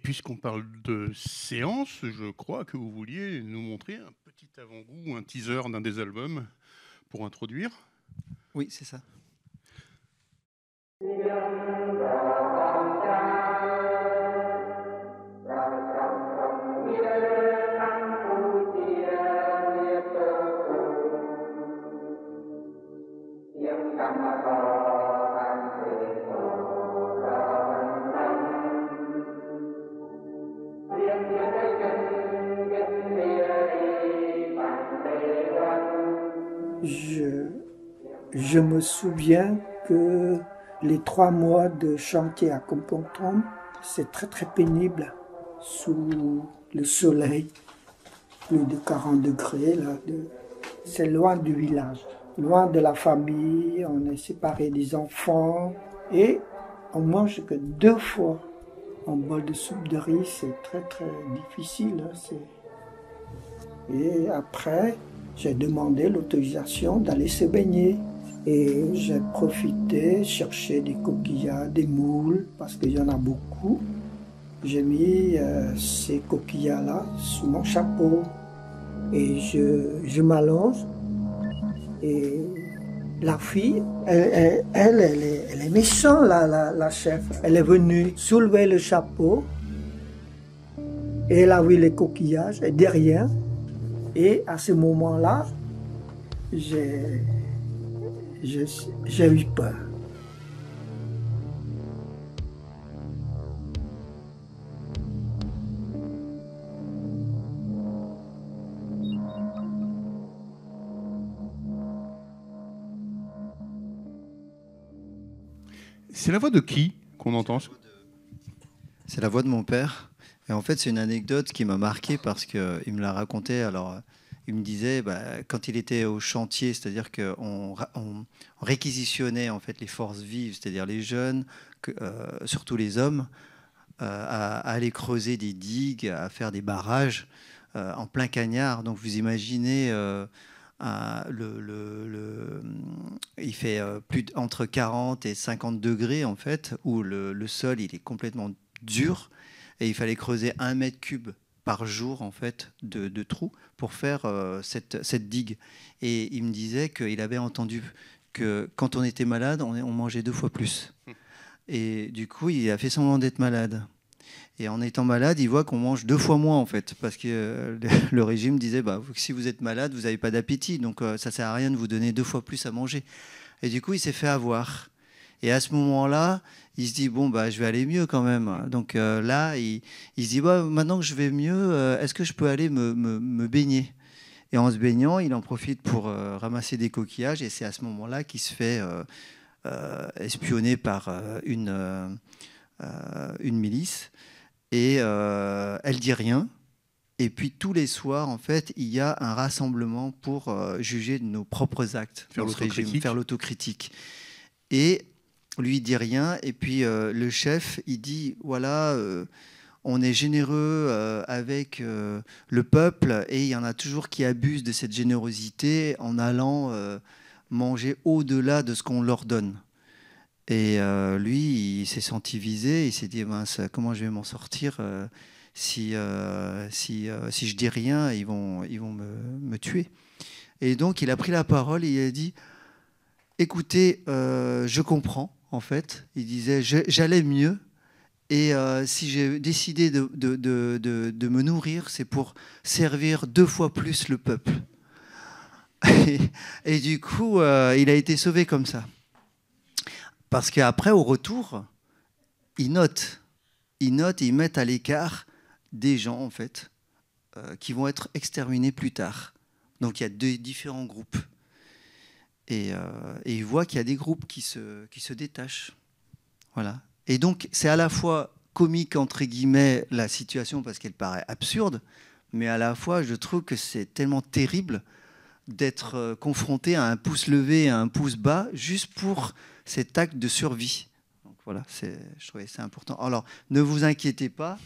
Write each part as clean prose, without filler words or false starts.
puisqu'on parle de séance, je crois que vous vouliez nous montrer un petit avant-goût, un teaser d'un des albums pour introduire. Oui, c'est ça. Je me souviens que les 3 mois de chantier à Kompongthrom, c'est très très pénible sous le soleil, plus de 40 degrés. Là, c'est loin du village, loin de la famille, on est séparés des enfants et on mange que 2 fois un bol de soupe de riz, c'est très très difficile. Et après, j'ai demandé l'autorisation d'aller se baigner. Et j'ai profité, chercher des coquillards, des moules, parce qu'il y en a beaucoup. J'ai mis ces coquillards-là sous mon chapeau. Et je m'allonge. Et la fille, elle est méchante, la chef. Elle est venue soulever le chapeau. Et elle a vu les coquillages derrière. Et à ce moment-là, j'ai eu peur. C'est la voix de qui qu'on entend? C'est la voix de mon père. Et en fait, c'est une anecdote qui m'a marqué parce qu'il me l'a raconté. Alors, il me disait, quand il était au chantier, c'est-à-dire qu'on réquisitionnait en fait les forces vives, c'est-à-dire les jeunes, surtout les hommes, à aller creuser des digues, à faire des barrages en plein cagnard. Donc, vous imaginez... il fait entre 40 et 50 degrés en fait, où le sol il est complètement dur et il fallait creuser 1 m3 par jour en fait de trous pour faire cette digue. Et il me disait qu'il avait entendu que quand on était malade, on mangeait 2 fois plus. Et du coup, il a fait semblant d'être malade. Et en étant malade, il voit qu'on mange 2 fois moins, en fait, parce que le régime disait si vous êtes malade, vous n'avez pas d'appétit, donc ça ne sert à rien de vous donner 2 fois plus à manger. Et du coup, il s'est fait avoir. Et à ce moment-là, il se dit, je vais aller mieux quand même. Donc là, il se dit, maintenant que je vais mieux, est-ce que je peux aller me baigner? Et en se baignant, il en profite pour ramasser des coquillages, et c'est à ce moment-là qu'il se fait espionner par une milice. Et elle dit rien. Et puis tous les soirs, en fait, il y a un rassemblement pour juger de nos propres actes dans ce régime, faire l'autocritique. Et lui, il dit rien. Et puis le chef, il dit, voilà, on est généreux avec le peuple et il y en a toujours qui abusent de cette générosité en allant manger au-delà de ce qu'on leur donne. Et lui, il s'est senti visé, il s'est dit, mince, comment je vais m'en sortir si je dis rien, ils vont me tuer. Et donc, il a pris la parole et il a dit, écoutez, je comprends, en fait. Il disait, j'allais mieux. Et si j'ai décidé de me nourrir, c'est pour servir 2 fois plus le peuple. Et du coup, il a été sauvé comme ça. Parce qu'après, au retour, ils notent et ils mettent à l'écart des gens, en fait, qui vont être exterminés plus tard. Donc, il y a différents groupes. Et ils voient qu'il y a des groupes qui se détachent. Voilà. Et donc, c'est à la fois comique, entre guillemets, la situation, parce qu'elle paraît absurde, mais à la fois, je trouve que c'est tellement terrible d'être confronté à un pouce levé et à un pouce bas, juste pour cet acte de survie. Donc voilà, je trouvais c'est important. Alors, ne vous inquiétez pas,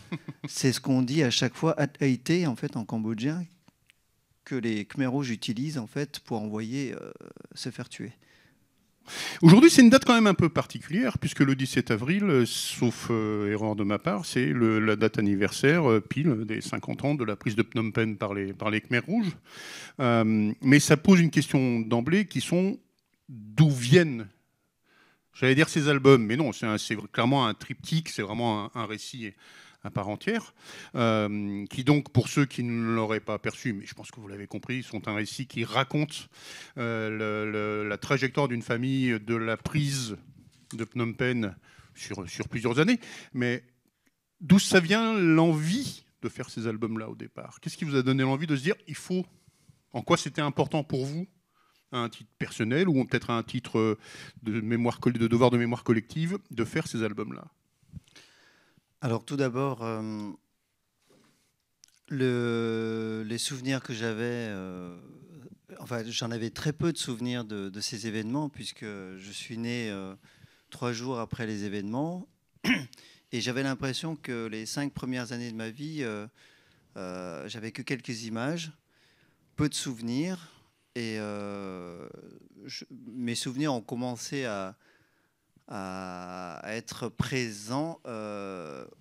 c'est ce qu'on dit à chaque fois, Haïté, en fait, en cambodgien, que les Khmer rouges utilisent, en fait, pour envoyer se faire tuer. Aujourd'hui, c'est une date quand même un peu particulière, puisque le 17 avril, sauf erreur de ma part, c'est la date anniversaire pile des 50 ans de la prise de Phnom Penh par les Khmers rouges. Mais ça pose une question d'emblée qui sont d'où viennent, j'allais dire ces albums, mais non, c'est clairement un triptyque, c'est vraiment un récit à part entière, qui donc, pour ceux qui ne l'auraient pas perçu, mais je pense que vous l'avez compris, sont un récit qui raconte la trajectoire d'une famille de la prise de Phnom Penh sur plusieurs années. Mais d'où ça vient l'envie de faire ces albums-là au départ? Qu'est-ce qui vous a donné l'envie de se dire, en quoi c'était important pour vous, à un titre personnel ou peut-être à un titre de devoir de mémoire collective, de faire ces albums-là? Alors tout d'abord, les souvenirs que j'avais, enfin j'en avais très peu de souvenirs de ces événements puisque je suis né 3 jours après les événements et j'avais l'impression que les 5 premières années de ma vie, j'avais que quelques images, peu de souvenirs et mes souvenirs ont commencé à être présent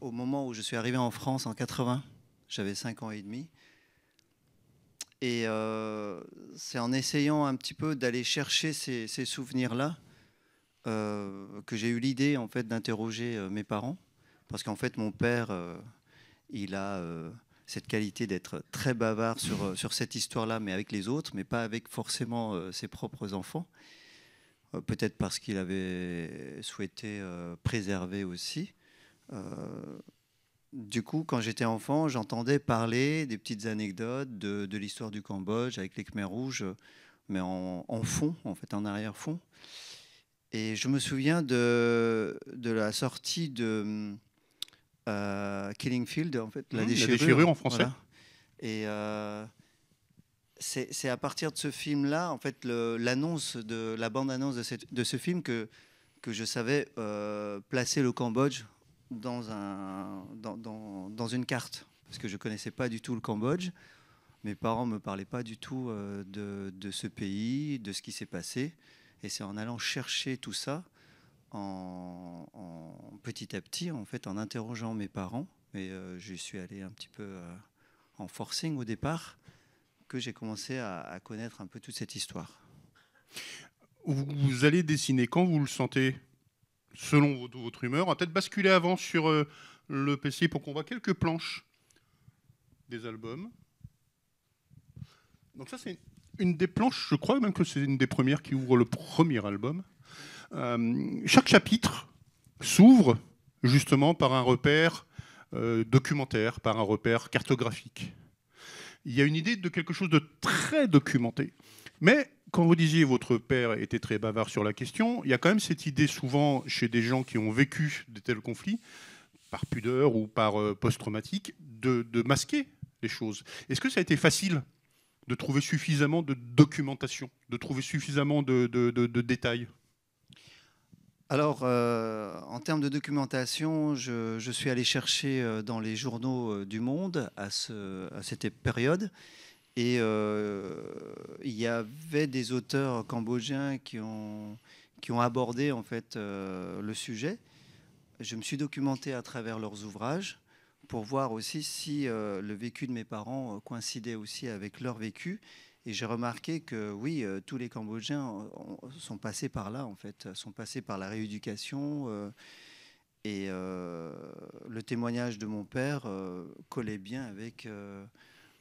au moment où je suis arrivé en France en 80. J'avais 5 ans et demi. Et c'est en essayant un petit peu d'aller chercher ces souvenirs-là que j'ai eu l'idée en fait d'interroger mes parents. Parce qu'en fait, mon père, il a cette qualité d'être très bavard sur cette histoire-là, mais avec les autres, mais pas avec forcément ses propres enfants. Peut-être parce qu'il avait souhaité préserver aussi. Du coup, quand j'étais enfant, j'entendais parler des petites anecdotes de l'histoire du Cambodge avec les Khmers rouges, mais en fond, en fait, en arrière-fond. Et je me souviens de la sortie de Killing Field, en fait, la déchirure en français. Voilà. Et c'est à partir de ce film-là, en fait, la bande-annonce de ce film que je savais placer le Cambodge dans une carte. Parce que je ne connaissais pas du tout le Cambodge. Mes parents ne me parlaient pas du tout de ce pays, de ce qui s'est passé. Et c'est en allant chercher tout ça, petit à petit, en fait, en interrogeant mes parents. Et je suis allé un petit peu en forcing au départ, que j'ai commencé à connaître un peu toute cette histoire. Vous allez dessiner quand vous le sentez, selon votre humeur. On va peut-être basculer avant sur le PC pour qu'on voit quelques planches des albums. Donc ça, c'est une des planches, je crois même que c'est une des premières qui ouvre le premier album. Chaque chapitre s'ouvre justement par un repère documentaire, par un repère cartographique. Il y a une idée de quelque chose de très documenté. Mais quand vous disiez votre père était très bavard sur la question, il y a quand même cette idée souvent chez des gens qui ont vécu de tels conflits, par pudeur ou par post-traumatique, de masquer les choses. Est-ce que ça a été facile de trouver suffisamment de documentation, de trouver suffisamment de détails? Alors, en termes de documentation, je suis allé chercher dans les journaux du monde à cette période. Et il y avait des auteurs cambodgiens qui ont abordé en fait, le sujet. Je me suis documenté à travers leurs ouvrages pour voir aussi si le vécu de mes parents coïncidait aussi avec leur vécu. Et j'ai remarqué que oui, tous les Cambodgiens sont passés par là, en fait, sont passés par la rééducation. Et le témoignage de mon père collait bien avec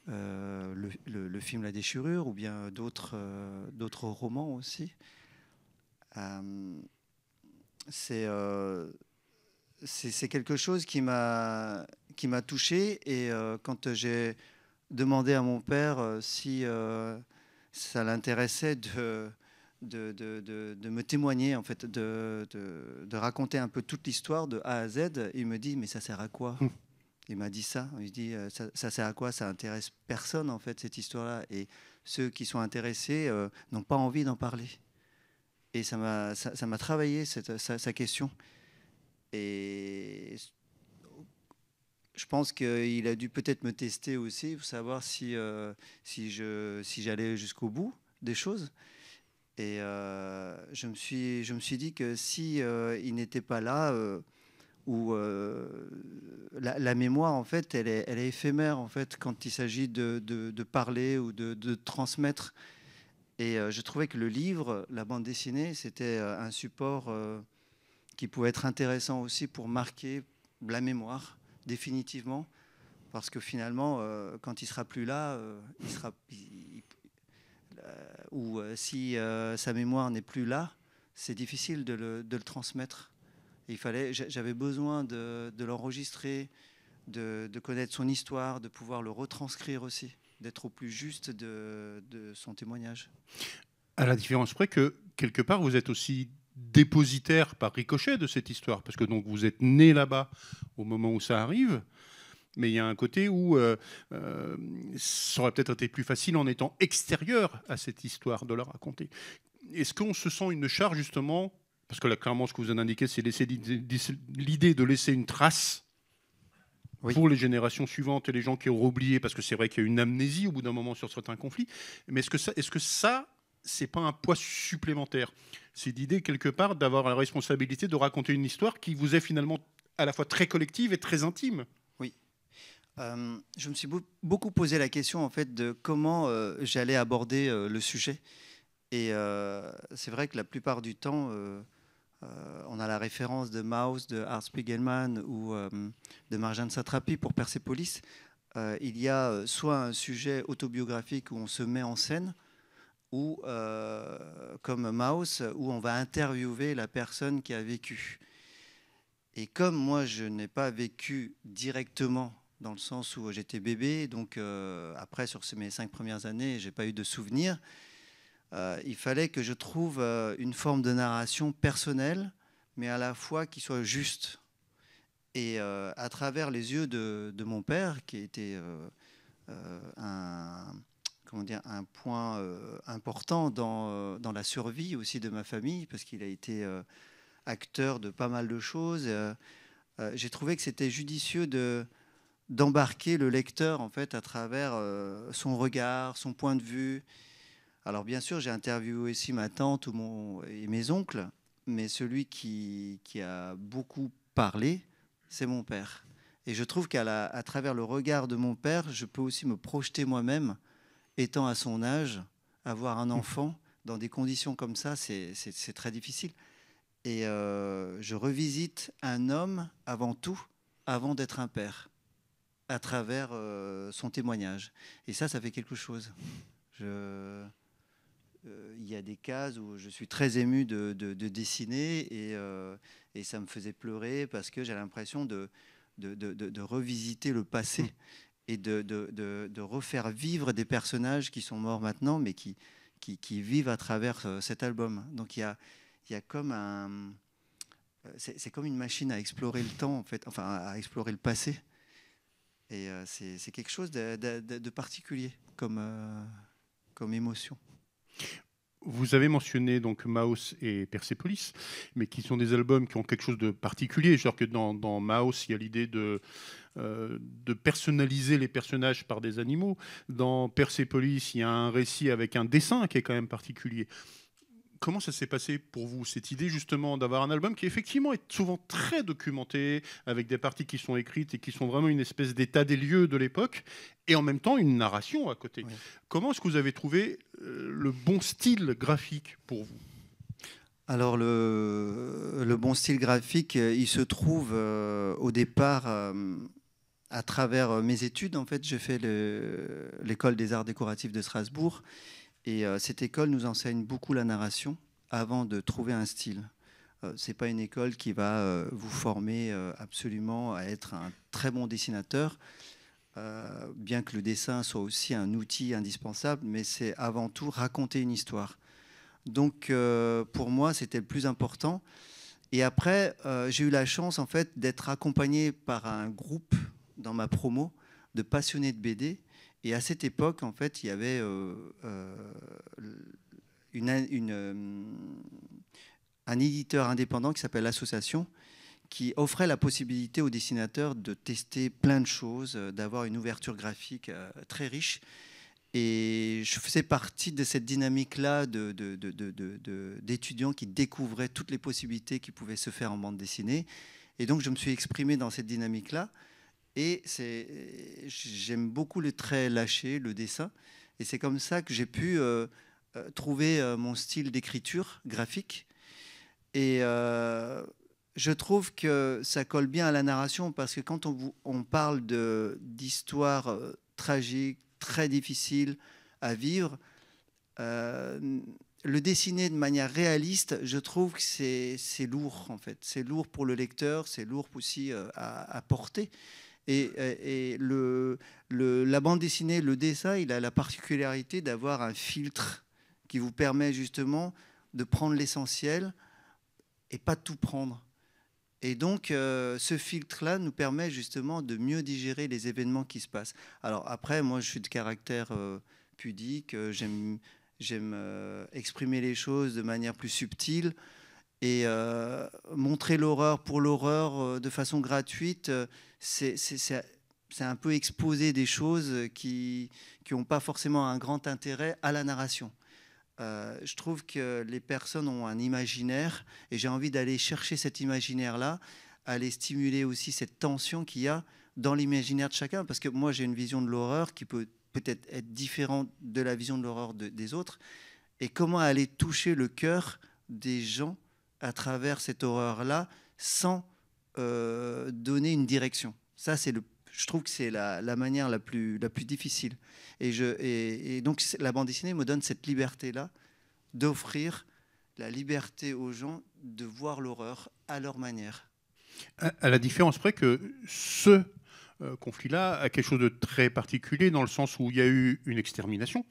le film La Déchirure ou bien d'autres romans aussi. C'est quelque chose qui m'a touché. Et quand j'ai demandé à mon père si ça l'intéressait de me témoigner, en fait, de raconter un peu toute l'histoire de A à Z, il me dit mais ça sert à quoi? Il m'a dit ça. Il dit ça sert à quoi? Ça intéresse personne, en fait, cette histoire-là. Et ceux qui sont intéressés n'ont pas envie d'en parler. Et ça m'a travaillé sa question. Et je pense qu'il a dû peut-être me tester aussi pour savoir si j'allais jusqu'au bout des choses. Et je me suis dit que si il n'était pas là, où la mémoire, en fait, elle est éphémère, en fait, quand il s'agit de parler ou de transmettre. Et je trouvais que le livre, la bande dessinée, c'était un support qui pouvait être intéressant aussi pour marquer la mémoire, définitivement. Parce que finalement, quand il sera plus là, ou si sa mémoire n'est plus là, c'est difficile de le transmettre. J'avais besoin de l'enregistrer, de connaître son histoire, de pouvoir le retranscrire aussi, d'être au plus juste de son témoignage. À la différence près que, quelque part, vous êtes aussi dépositaire par ricochet de cette histoire, parce que donc vous êtes né là-bas au moment où ça arrive, mais il y a un côté où ça aurait peut-être été plus facile en étant extérieur à cette histoire de la raconter. Est-ce qu'on se sent une charge, justement, parce que là, clairement, ce que vous en indiquez, c'est l'idée de laisser une trace pour les générations suivantes et les gens qui auront oublié, parce que c'est vrai qu'il y a une amnésie au bout d'un moment sur certains conflits, mais est-ce que ça c'est pas un poids supplémentaire? C'est l'idée, quelque part, d'avoir la responsabilité de raconter une histoire qui vous est finalement à la fois très collective et très intime. Oui. Je me suis beaucoup posé la question, en fait, de comment j'allais aborder le sujet. Et c'est vrai que la plupart du temps, on a la référence de Maus, de Art Spiegelman ou de Marjane Satrapi pour Persepolis. Il y a soit un sujet autobiographique où on se met en scène, ou comme Maus, où on va interviewer la personne qui a vécu. Et comme moi, je n'ai pas vécu directement, dans le sens où j'étais bébé, donc après, sur mes 5 premières années, je n'ai pas eu de souvenirs, il fallait que je trouve une forme de narration personnelle, mais à la fois qui soit juste. Et à travers les yeux de mon père, qui était un point important dans la survie aussi de ma famille, parce qu'il a été acteur de pas mal de choses. J'ai trouvé que c'était judicieux d'embarquer le lecteur, en fait, à travers son regard, son point de vue. Alors bien sûr, j'ai interviewé aussi ma tante et mes oncles, mais celui qui a beaucoup parlé, c'est mon père. Et je trouve qu'à travers le regard de mon père, je peux aussi me projeter moi-même, étant à son âge, avoir un enfant dans des conditions comme ça, c'est très difficile. Et je revisite un homme avant tout, avant d'être un père, à travers son témoignage. Et ça fait quelque chose. Il y a des cases où je suis très ému de dessiner et ça me faisait pleurer parce que j'ai l'impression de revisiter le passé et de refaire vivre des personnages qui sont morts maintenant, mais qui vivent à travers cet album. Donc il y a comme c'est comme une machine à explorer le temps, en fait, enfin à explorer le passé. Et c'est quelque chose de particulier comme émotion. Vous avez mentionné donc Maus et Persepolis, mais qui sont des albums qui ont quelque chose de particulier. Genre que dans Maus, il y a l'idée de personnaliser les personnages par des animaux. Dans Persepolis, il y a un récit avec un dessin qui est quand même particulier. Comment ça s'est passé pour vous, cette idée justement d'avoir un album qui effectivement est souvent très documenté, avec des parties qui sont écrites et qui sont vraiment une espèce d'état des lieux de l'époque, et en même temps une narration à côté. Oui. Comment est-ce que vous avez trouvé le bon style graphique pour vous? Alors le bon style graphique, il se trouve au départ à travers mes études. En fait, j'ai fait l'école des arts décoratifs de Strasbourg. Et cette école nous enseigne beaucoup la narration avant de trouver un style. Ce n'est pas une école qui va vous former absolument à être un très bon dessinateur, bien que le dessin soit aussi un outil indispensable, mais c'est avant tout raconter une histoire. Donc pour moi, c'était le plus important. Et après, j'ai eu la chance en fait, d'être accompagné par un groupe dans ma promo de passionnés de BD. Et à cette époque, en fait, il y avait un éditeur indépendant qui s'appelle l'Association, qui offrait la possibilité aux dessinateurs de tester plein de choses, d'avoir une ouverture graphique très riche. Et je faisais partie de cette dynamique-là d'étudiants qui découvraient toutes les possibilités qui pouvaient se faire en bande dessinée. Et donc, je me suis exprimé dans cette dynamique-là. Et j'aime beaucoup le trait lâché, le dessin. Et c'est comme ça que j'ai pu trouver mon style d'écriture graphique. Et je trouve que ça colle bien à la narration, parce que quand on parle d'histoires tragiques, très difficiles à vivre, le dessiner de manière réaliste, je trouve que c'est lourd, en fait. C'est lourd pour le lecteur, c'est lourd aussi à porter. Et la bande dessinée, le dessin, il a la particularité d'avoir un filtre qui vous permet justement de prendre l'essentiel et pas de tout prendre. Et donc, ce filtre-là nous permet justement de mieux digérer les événements qui se passent. Alors après, moi, je suis de caractère pudique, j'aime exprimer les choses de manière plus subtile. Et montrer l'horreur pour l'horreur de façon gratuite, c'est un peu exposer des choses qui n'ont pas forcément un grand intérêt à la narration. Je trouve que les personnes ont un imaginaire, et j'ai envie d'aller chercher cet imaginaire-là, aller stimuler aussi cette tension qu'il y a dans l'imaginaire de chacun, parce que moi j'ai une vision de l'horreur qui peut peut-être être différente de la vision de l'horreur des autres, et comment aller toucher le cœur des gens à travers cette horreur-là sans donner une direction. Ça, je trouve que c'est la manière la plus difficile. Et donc, la bande dessinée me donne cette liberté-là d'offrir la liberté aux gens de voir l'horreur à leur manière. À la différence près que ce conflit-là a quelque chose de très particulier, dans le sens où il y a eu une extermination.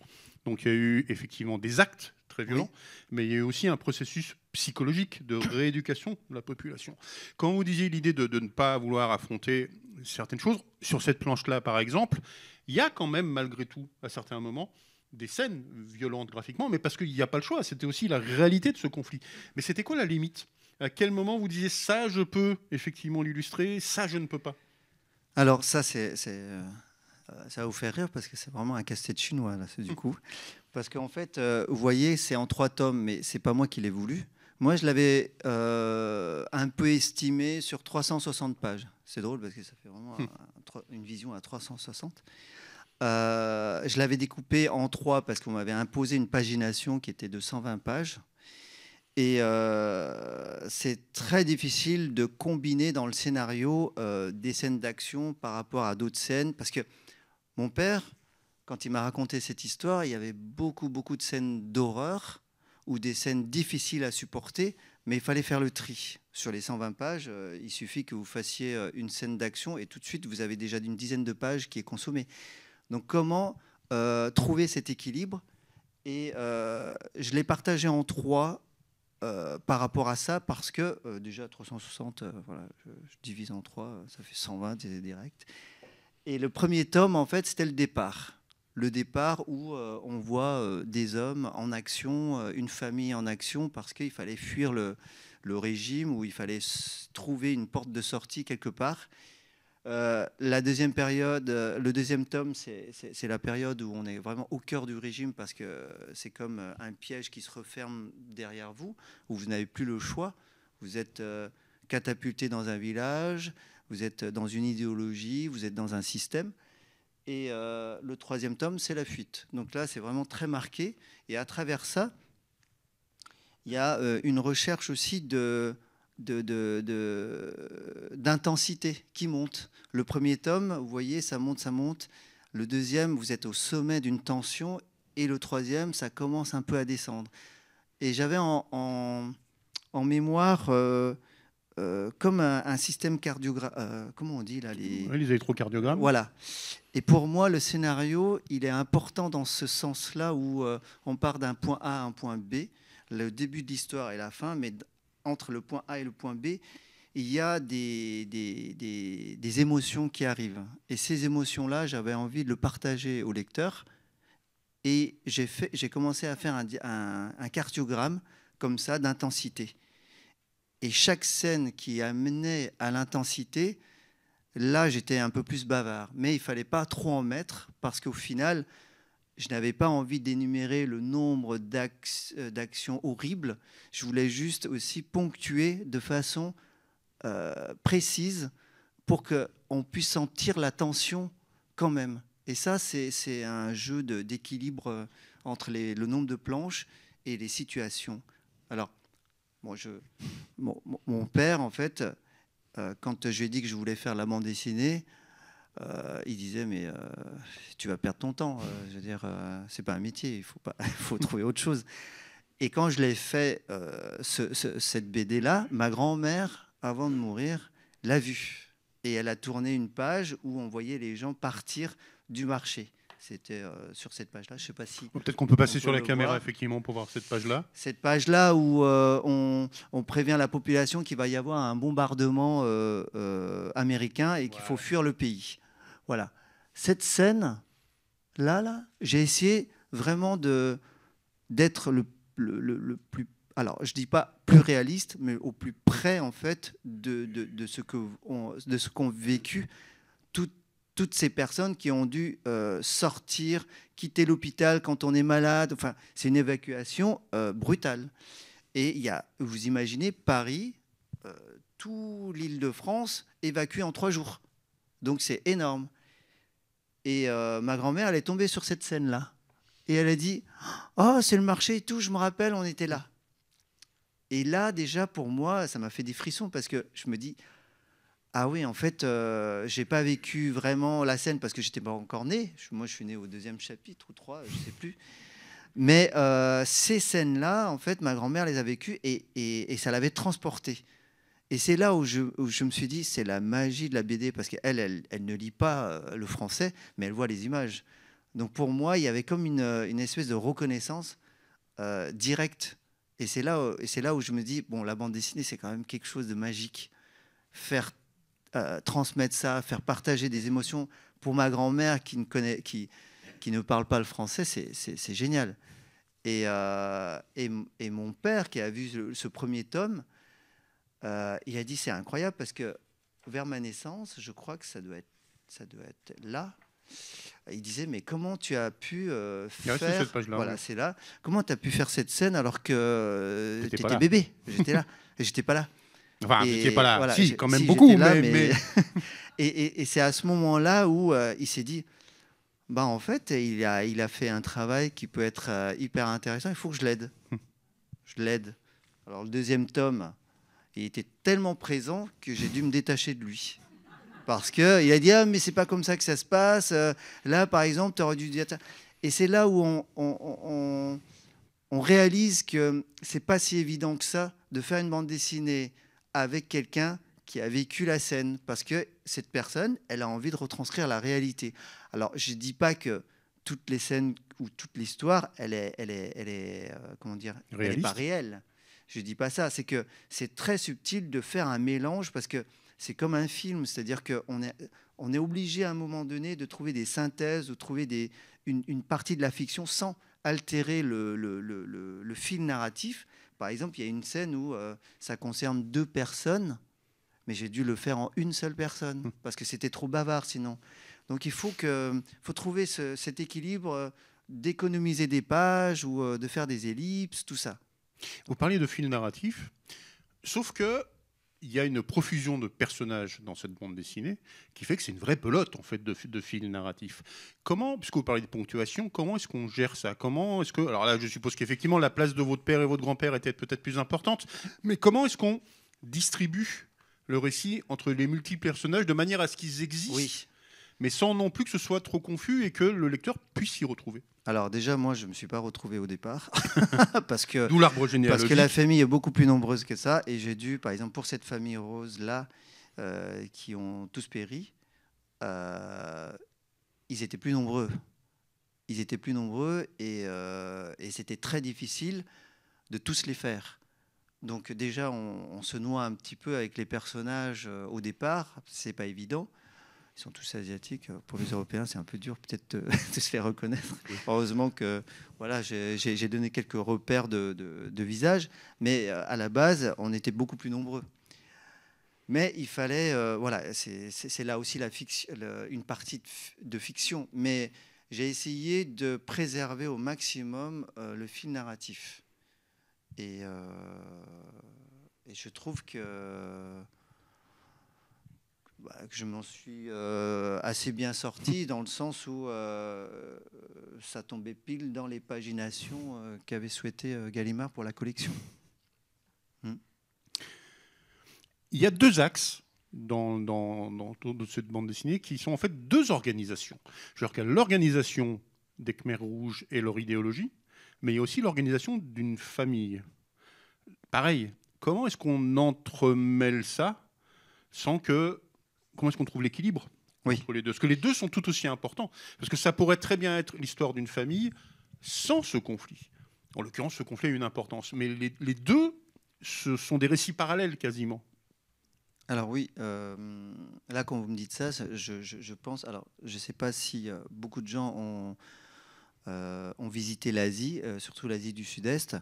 Donc il y a eu effectivement des actes très violents, oui, mais il y a eu aussi un processus psychologique de rééducation de la population. Quand vous disiez l'idée de ne pas vouloir affronter certaines choses, sur cette planche-là par exemple, il y a quand même malgré tout, à certains moments, des scènes violentes graphiquement, mais parce qu'il n'y a pas le choix, c'était aussi la réalité de ce conflit. Mais c'était quoi la limite ? À quel moment vous disiez ça je peux effectivement l'illustrer, ça je ne peux pas ? Alors ça ça va vous faire rire parce que c'est vraiment un casse-tête chinois là, du coup. Parce qu'en fait, vous voyez, c'est en 3 tomes, mais c'est pas moi qui l'ai voulu. Moi, je l'avais un peu estimé sur 360 pages. C'est drôle parce que ça fait vraiment une vision à 360. Je l'avais découpé en 3 parce qu'on m'avait imposé une pagination qui était de 120 pages. Et c'est très difficile de combiner dans le scénario des scènes d'action par rapport à d'autres scènes. Parce que mon père, quand il m'a raconté cette histoire, il y avait beaucoup de scènes d'horreur ou des scènes difficiles à supporter, mais il fallait faire le tri. Sur les 120 pages, il suffit que vous fassiez une scène d'action et tout de suite, vous avez déjà une dizaine de pages qui est consommée. Donc comment trouver cet équilibre ? Et je l'ai partagé en 3 par rapport à ça, parce que déjà 360, voilà, je divise en 3, ça fait 120 direct. Et le premier tome, en fait, c'était le départ. Le départ où on voit des hommes en action, une famille en action, parce qu'il fallait fuir le régime, où il fallait trouver une porte de sortie quelque part. La deuxième période, le deuxième tome, c'est la période où on est vraiment au cœur du régime, parce que c'est comme un piège qui se referme derrière vous, où vous n'avez plus le choix. Vous êtes catapulté dans un village, vous êtes dans une idéologie, vous êtes dans un système. Et le troisième tome, c'est la fuite. Donc là, c'est vraiment très marqué. Et à travers ça, il y a une recherche aussi d'intensité qui monte. Le premier tome, vous voyez, ça monte. Le deuxième, vous êtes au sommet d'une tension. Et le troisième, ça commence un peu à descendre. Et j'avais en mémoire comme un système cardiographique. Comment on dit là, les électrocardiogrammes. Voilà. Et pour moi, le scénario, il est important dans ce sens-là où on part d'un point A à un point B, le début de l'histoire et la fin, mais entre le point A et le point B, il y a des émotions qui arrivent. Et ces émotions-là, j'avais envie de le partager au lecteur. Et j'ai commencé à faire un cardiogramme comme ça d'intensité. Et chaque scène qui amenait à l'intensité, là, j'étais un peu plus bavard. Mais il ne fallait pas trop en mettre, parce qu'au final, je n'avais pas envie d'énumérer le nombre d'actions horribles. Je voulais juste aussi ponctuer de façon précise pour qu'on puisse sentir la tension quand même. Et ça, c'est un jeu d'équilibre entre le nombre de planches et les situations. Alors, mon père, en fait, quand je lui ai dit que je voulais faire la bande dessinée, il disait mais tu vas perdre ton temps. Je veux dire, c'est pas un métier, il faut trouver autre chose. Et quand je l'ai fait, cette BD-là, ma grand-mère, avant de mourir, l'a vue. Et elle a tourné une page où on voyait les gens partir du marché. C'était sur cette page-là. Je ne sais pas si... Peut-être qu'on peut passer sur la caméra, effectivement, pour voir cette page-là. Cette page-là où on prévient la population qu'il va y avoir un bombardement américain et qu'il faut fuir le pays. Voilà. Cette scène-là, j'ai essayé vraiment d'être le plus... Alors, je ne dis pas plus réaliste, mais au plus près, en fait, de ce qu'ont vécu toutes ces personnes qui ont dû sortir, quitter l'hôpital quand on est malade. Enfin, c'est une évacuation brutale. Et vous imaginez, Paris, tout l'Île-de-France évacué en 3 jours. Donc, c'est énorme. Et ma grand-mère, elle est tombée sur cette scène-là. Et elle a dit « Oh, c'est le marché et tout, je me rappelle, on était là. » Et là, déjà, pour moi, ça m'a fait des frissons parce que je me dis « Ah oui, en fait, je n'ai pas vécu vraiment la scène parce que je n'étais pas encore né. Moi, je suis né au 2e chapitre ou 3, je ne sais plus. Mais ces scènes-là, en fait, ma grand-mère les a vécues et ça l'avait transportée. Et c'est là où je me suis dit, c'est la magie de la BD, parce qu'elle ne lit pas le français, mais elle voit les images. Donc pour moi, il y avait comme une espèce de reconnaissance directe. Et c'est là où je me dis, bon, la bande dessinée, c'est quand même quelque chose de magique. Faire transmettre ça, faire partager des émotions pour ma grand-mère qui ne parle pas le français, c'est génial. Et mon père, qui a vu ce premier tome, il a dit c'est incroyable parce que vers ma naissance, je crois que ça doit être là. Il disait mais comment tu as pu faire cette page-là, voilà, oui. c'est là. Comment tu as pu faire cette scène alors que tu étais là. bébé. J'étais là et j'étais pas là. Enfin, tu n'étais pas là. Voilà, si, quand même si, beaucoup, là, mais... et c'est à ce moment-là où il s'est dit bah en fait, il a fait un travail qui peut être hyper intéressant, il faut que je l'aide. Je l'aide. Alors le 2e tome, il était tellement présent que j'ai dû me détacher de lui. Parce qu'il a dit ah, mais c'est pas comme ça que ça se passe. Là, par exemple, tu aurais dû dire. Et c'est là où on réalise que c'est pas si évident que ça de faire une bande dessinée avec quelqu'un qui a vécu la scène. Parce que cette personne, elle a envie de retranscrire la réalité. Alors, je dis pas que toutes les scènes ou toute l'histoire, elle est comment dire, elle est pas réelle. Je dis pas ça. C'est que c'est très subtil de faire un mélange parce que c'est comme un film, c'est-à-dire qu'on est obligé à un moment donné de trouver des synthèses, de trouver une partie de la fiction sans altérer le fil narratif. Par exemple, il y a une scène où ça concerne 2 personnes, mais j'ai dû le faire en une seule personne parce que c'était trop bavard sinon. Donc il faut trouver cet équilibre d'économiser des pages ou de faire des ellipses, tout ça. Vous parliez de fil narratif, sauf que il y a une profusion de personnages dans cette bande dessinée qui fait que c'est une vraie pelote en fait de fil narratif. Comment, puisque vous parlez de ponctuation, comment est-ce qu'on gère ça? Comment est-ce que, alors là, je suppose qu'effectivement la place de votre père et votre grand-père était peut-être plus importante, mais comment est-ce qu'on distribue le récit entre les multiples personnages de manière à ce qu'ils existent, oui, mais sans non plus que ce soit trop confus et que le lecteur puisse s'y retrouver? Alors déjà, moi, je ne me suis pas retrouvé au départ. D'où l'arbre généalogique. Parce que la famille est beaucoup plus nombreuse que ça. Et j'ai dû, par exemple, pour cette famille rose-là, qui ont tous péri, ils étaient plus nombreux. Ils étaient plus nombreux et c'était très difficile de tous les faire. Donc déjà, on se noie un petit peu avec les personnages au départ. C'est pas évident. Ils sont tous asiatiques. Pour les Européens, c'est un peu dur peut-être de se faire reconnaître. Oui. Heureusement que voilà, j'ai donné quelques repères de visage, mais à la base, on était beaucoup plus nombreux. Mais il fallait, voilà, c'est là aussi une partie de fiction. Mais j'ai essayé de préserver au maximum le fil narratif. Et je trouve que je m'en suis assez bien sorti, dans le sens où ça tombait pile dans les paginations qu'avait souhaité Gallimard pour la collection. Il y a 2 axes dans cette bande dessinée qui sont en fait 2 organisations. Je veux dire qu'il y a l'organisation des Khmers rouges et leur idéologie, mais il y a aussi l'organisation d'une famille. Pareil, comment est-ce qu'on entremêle ça sans que... Comment est-ce qu'on trouve l'équilibre entre les deux? Parce que les deux sont tout aussi importants. Parce que ça pourrait très bien être l'histoire d'une famille sans ce conflit. En l'occurrence, ce conflit a une importance. Mais les deux, ce sont des récits parallèles quasiment. Alors oui, là quand vous me dites ça, je pense... Alors je ne sais pas si beaucoup de gens ont visité l'Asie, surtout l'Asie du Sud-Est.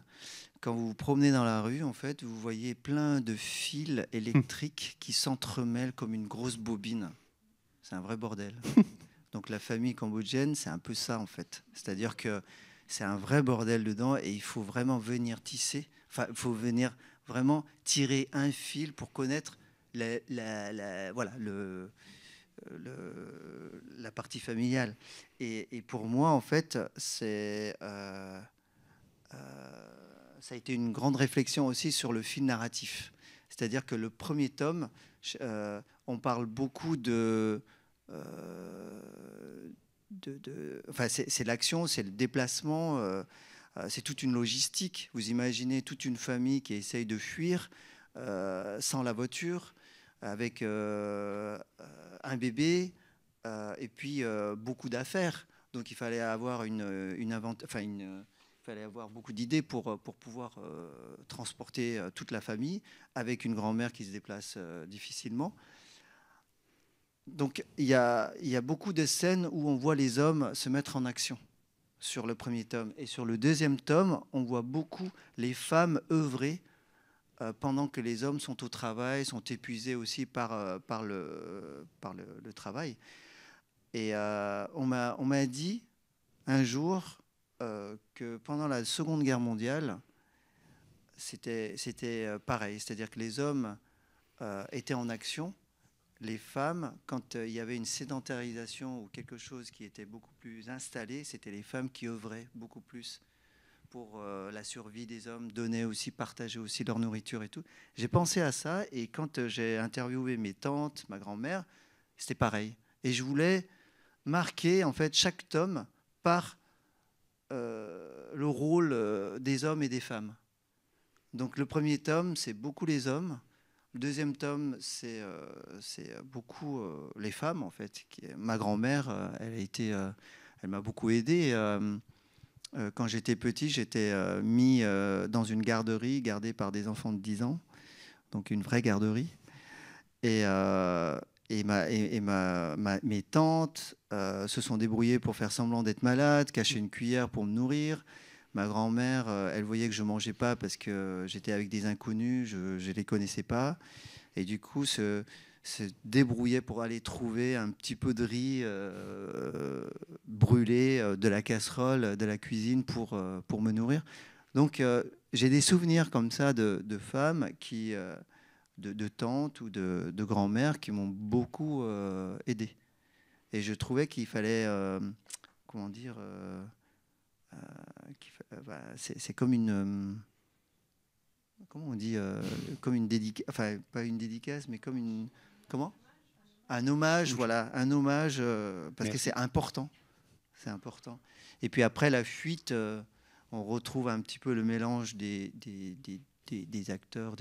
Quand vous vous promenez dans la rue, en fait, vous voyez plein de fils électriques qui s'entremêlent comme une grosse bobine. C'est un vrai bordel. Donc la famille cambodgienne, c'est un peu ça, en fait. C'est-à-dire que c'est un vrai bordel dedans et il faut vraiment venir tisser. Enfin, il faut venir vraiment tirer un fil pour connaître voilà, la partie familiale. Et pour moi, en fait, c'est... ça a été une grande réflexion aussi sur le fil narratif. C'est-à-dire que le premier tome, on parle beaucoup enfin, c'est l'action, c'est le déplacement, c'est toute une logistique. Vous imaginez toute une famille qui essaye de fuir sans la voiture, avec un bébé et puis beaucoup d'affaires. Donc il fallait avoir il fallait avoir beaucoup d'idées pour pouvoir transporter toute la famille, avec une grand-mère qui se déplace difficilement. Donc il y a beaucoup de scènes où on voit les hommes se mettre en action sur le premier tome. Et sur le deuxième tome, on voit beaucoup les femmes œuvrer pendant que les hommes sont au travail, sont épuisés aussi par le travail. Et on m'a dit un jour que pendant la Seconde Guerre mondiale, c'était pareil. C'est-à-dire que les hommes étaient en action. Les femmes, quand il y avait une sédentarisation ou quelque chose qui était beaucoup plus installé, c'était les femmes qui œuvraient beaucoup plus pour la survie des hommes, donner aussi, partager aussi leur nourriture et tout. J'ai pensé à ça et quand j'ai interviewé mes tantes, ma grand-mère, c'était pareil. Et je voulais marquer en fait chaque tome par le rôle des hommes et des femmes. Donc le premier tome, c'est beaucoup les hommes. Le deuxième tome, c'est beaucoup les femmes, en fait. Ma grand-mère, elle m'a beaucoup aidé. Quand j'étais petit, j'étais mis dans une garderie, gardée par des enfants de 10 ans, donc une vraie garderie. Et mes tantes se sont débrouillées pour faire semblant d'être malades, cacher une cuillère pour me nourrir. Ma grand-mère, elle voyait que je ne mangeais pas parce que j'étais avec des inconnus, je ne les connaissais pas. Et du coup, se débrouillait pour aller trouver un petit peu de riz brûlé, de la casserole, de la cuisine pour me nourrir. Donc, j'ai des souvenirs comme ça de femmes qui... de tantes ou de grand-mères qui m'ont beaucoup aidé. Et je trouvais qu'il fallait, comment dire, c'est comme une, comment on dit, comme une dédicace, enfin pas une dédicace, mais comme une, comment, un hommage, voilà, un hommage, parce que c'est important, Et puis après la fuite, on retrouve un petit peu le mélange des acteurs,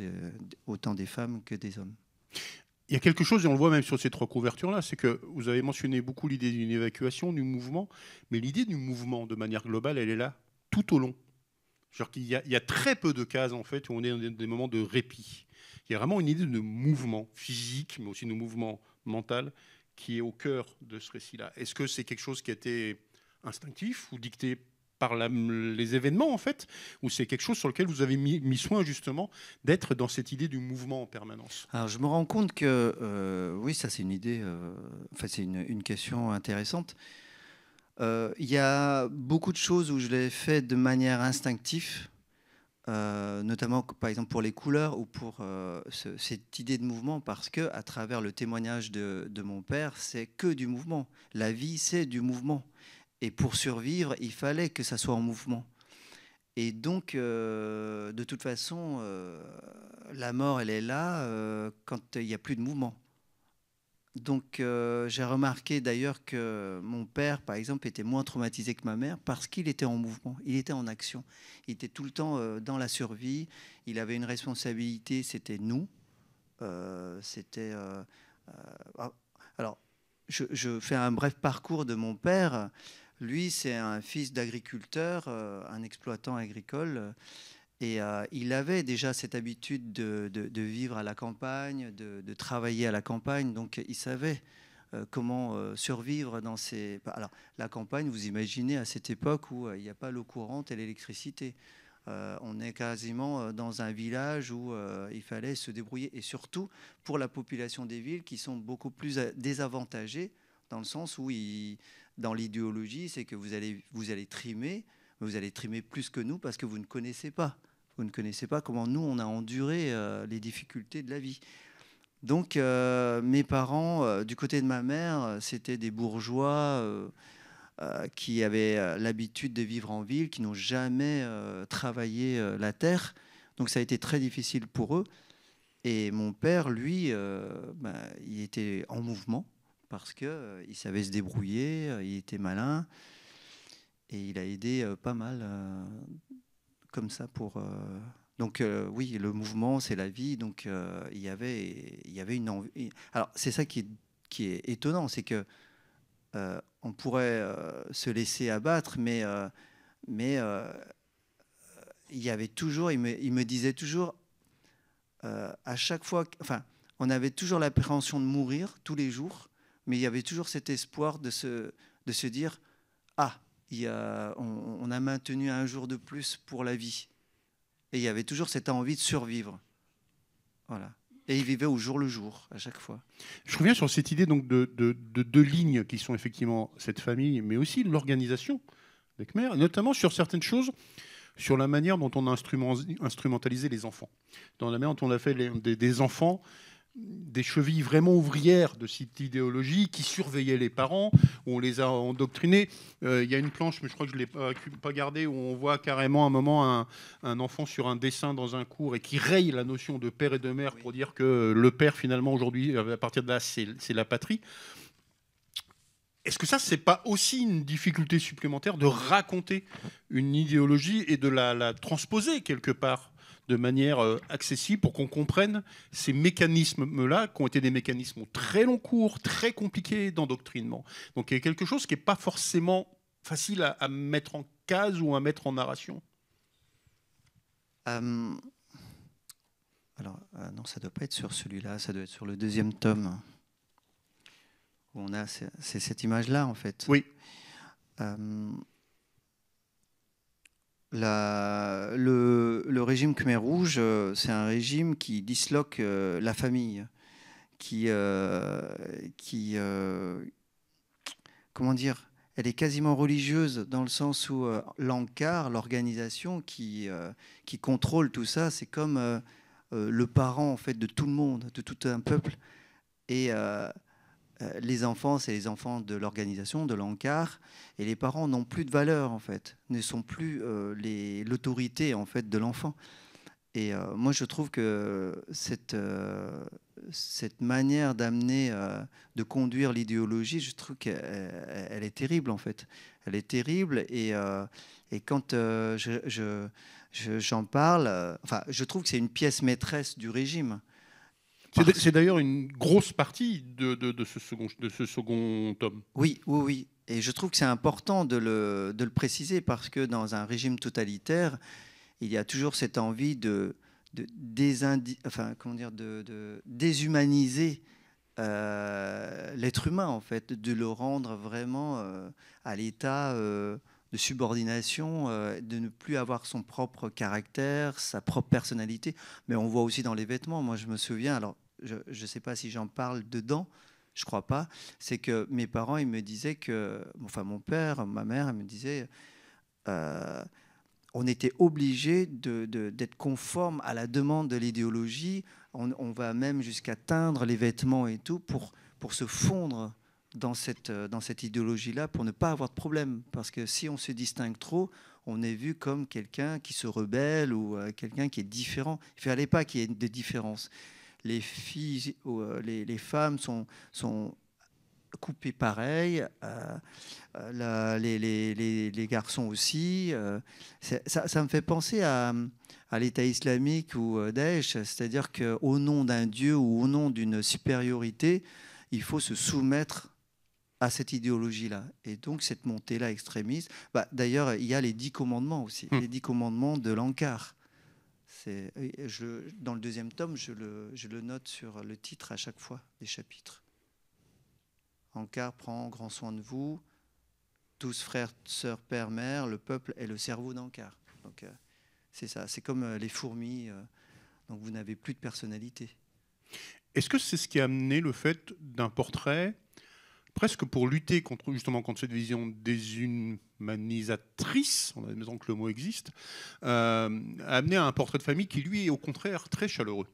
autant des femmes que des hommes. Il y a quelque chose, et on le voit même sur ces 3 couvertures-là, c'est que vous avez mentionné beaucoup l'idée d'une évacuation, du mouvement, mais l'idée du mouvement, de manière globale, elle est là tout au long. Genre qu'il y a très peu de cases, en fait, où on est dans des moments de répit. Il y a vraiment une idée de mouvement physique, mais aussi de mouvement mental, qui est au cœur de ce récit-là. Est-ce que c'est quelque chose qui a été instinctif ou dicté par les événements, en fait, ou c'est quelque chose sur lequel vous avez mis soin, justement, d'être dans cette idée du mouvement en permanence? Alors, je me rends compte que, oui, ça, c'est une idée, enfin, c'est une question intéressante. Il y a beaucoup de choses où je l'ai fait de manière instinctive, notamment par exemple pour les couleurs ou pour cette idée de mouvement, parce que à travers le témoignage de mon père, c'est que du mouvement. La vie, c'est du mouvement. Et pour survivre, il fallait que ça soit en mouvement. Et donc, de toute façon, la mort, elle est là quand il n'y a plus de mouvement. Donc, j'ai remarqué d'ailleurs que mon père, par exemple, était moins traumatisé que ma mère parce qu'il était en mouvement, il était en action. Il était tout le temps dans la survie. Il avait une responsabilité, c'était nous. C'était. Alors, je fais un bref parcours de mon père. Lui, c'est un fils d'agriculteur, un exploitant agricole. Et il avait déjà cette habitude de vivre à la campagne, de travailler à la campagne. Donc, il savait comment survivre dans ces... Alors, la campagne, vous imaginez, à cette époque où il n'y a pas l'eau courante et l'électricité. On est quasiment dans un village où il fallait se débrouiller. Et surtout, pour la population des villes qui sont beaucoup plus désavantagées, dans le sens où, dans l'idéologie, c'est que vous allez trimer, mais vous allez trimer plus que nous parce que vous ne connaissez pas. Vous ne connaissez pas comment nous, on a enduré les difficultés de la vie. Donc, mes parents, du côté de ma mère, c'était des bourgeois qui avaient l'habitude de vivre en ville, qui n'ont jamais travaillé la terre. Donc, ça a été très difficile pour eux. Et mon père, lui, il était en mouvement parce qu'il savait se débrouiller, il était malin. Et il a aidé pas mal comme ça pour... Donc oui, le mouvement, c'est la vie. Donc il y avait une envie. Alors c'est ça qui est étonnant, c'est que on pourrait se laisser abattre, mais il y avait toujours, il me disait toujours, à chaque fois, enfin, on avait toujours l'appréhension de mourir tous les jours, mais il y avait toujours cet espoir de se dire, ah, on a maintenu un jour de plus pour la vie. Et il y avait toujours cette envie de survivre. Voilà. Et il vivait au jour le jour, à chaque fois. Je reviens sur cette idée donc de deux lignes qui sont effectivement cette famille, mais aussi l'organisation des Khmers, notamment sur certaines choses, sur la manière dont on a instrumentalisé les enfants, dans la manière dont on a fait des enfants des chevilles vraiment ouvrières de cette idéologie qui surveillaient les parents, où on les a endoctrinés. Il y a une planche, mais je crois que je ne l'ai pas gardée, où on voit carrément à un moment un enfant sur un dessin dans un cours et qui raye la notion de père et de mère pour dire que le père, finalement, aujourd'hui, à partir de là, c'est la patrie. Est-ce que ça, c'est pas aussi une difficulté supplémentaire de raconter une idéologie et de la transposer quelque part de manière accessible pour qu'on comprenne ces mécanismes-là, qui ont été des mécanismes au très long cours, très compliqués d'endoctrinement. Donc il y a quelque chose qui n'est pas forcément facile à mettre en case ou à mettre en narration. Alors, non, ça ne doit pas être sur celui-là, ça doit être sur le deuxième tome. Où on a c'est cette image-là, en fait. Oui. Le régime Khmer Rouge, c'est un régime qui disloque la famille, comment dire, elle est quasiment religieuse dans le sens où l'Ankar, l'organisation qui contrôle tout ça, c'est comme le parent en fait de tout le monde, de tout un peuple. Et les enfants, c'est les enfants de l'organisation, de l'Ankar, et les parents n'ont plus de valeur en fait, ne sont plus l'autorité en fait de l'enfant. Et moi, je trouve que cette manière d'amener, de conduire l'idéologie, je trouve qu'elle est terrible en fait. Elle est terrible et quand j'en parle, enfin, je trouve que c'est une pièce maîtresse du régime. C'est d'ailleurs une grosse partie de ce second tome. Oui, oui, oui. Et je trouve que c'est important de le préciser parce que dans un régime totalitaire, il y a toujours cette envie de déshumaniser l'être humain, en fait, de le rendre vraiment à l'état de subordination, de ne plus avoir son propre caractère, sa propre personnalité. Mais on voit aussi dans les vêtements. Moi, je me souviens, alors je ne sais pas si j'en parle dedans, je crois pas. C'est que mes parents, ils me disaient que, enfin mon père, ma mère, elle me disait, on était obligé d'être conforme à la demande de l'idéologie. On va même jusqu'à teindre les vêtements et tout pour se fondre dans cette idéologie-là, pour ne pas avoir de problème. Parce que si on se distingue trop, on est vu comme quelqu'un qui se rebelle ou quelqu'un qui est différent. Il ne fallait pas qu'il y ait de différence. Les filles, les femmes sont coupées pareil, les garçons aussi. Ça me fait penser à l'État islamique ou Daesh, c'est-à-dire qu'au nom d'un dieu ou au nom d'une supériorité, il faut se soumettre à cette idéologie-là. Et donc, cette montée-là extrémiste, d'ailleurs, il y a les 10 commandements aussi, les 10 commandements de l'Ankar. Dans le deuxième tome, je le note sur le titre à chaque fois des chapitres. Ankar prend grand soin de vous, tous frères, sœurs, père, mère, le peuple est le cerveau d'Ankar. Donc, c'est ça, c'est comme les fourmis, donc vous n'avez plus de personnalité. Est-ce que c'est ce qui a amené le fait d'un portrait presque pour lutter justement contre cette vision déshumanisatrice, en admettant que le mot existe, a amené à un portrait de famille qui, lui, est au contraire très chaleureux.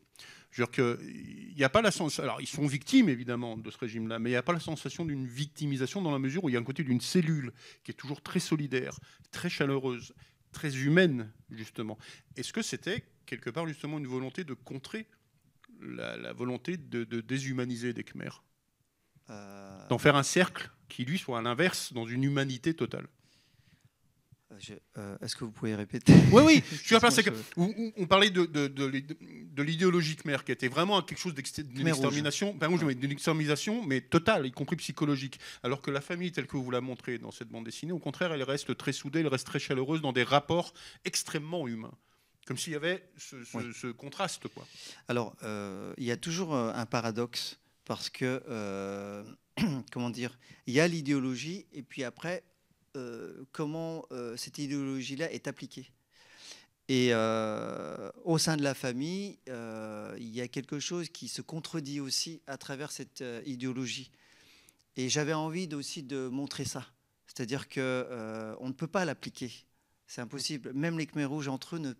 Je veux dire qu'il n'y a pas la sensation... Alors, ils sont victimes, évidemment, de ce régime-là, mais il n'y a pas la sensation d'une victimisation dans la mesure où il y a un côté d'une cellule qui est toujours très solidaire, très chaleureuse, très humaine, justement. Est-ce que c'était, quelque part, justement, une volonté de contrer la volonté de déshumaniser des Khmers ? D'en faire un cercle qui, lui, soit à l'inverse, dans une humanité totale. Est-ce que vous pouvez répéter ? Oui. On parlait de l'idéologie khmer, qui était vraiment quelque chose d'une extermination, mais totale, y compris psychologique. Alors que la famille, telle que vous la montrez dans cette bande dessinée, au contraire, elle reste très soudée, elle reste très chaleureuse dans des rapports extrêmement humains. Comme s'il y avait ce contraste, quoi. Alors, il y a toujours un paradoxe. Parce que, comment dire, il y a l'idéologie, et puis après, comment cette idéologie-là est appliquée. Et au sein de la famille, il y a quelque chose qui se contredit aussi à travers cette idéologie. Et j'avais envie aussi de montrer ça. C'est-à-dire qu'on ne peut pas l'appliquer. C'est impossible. Même les Khmers rouges, entre eux,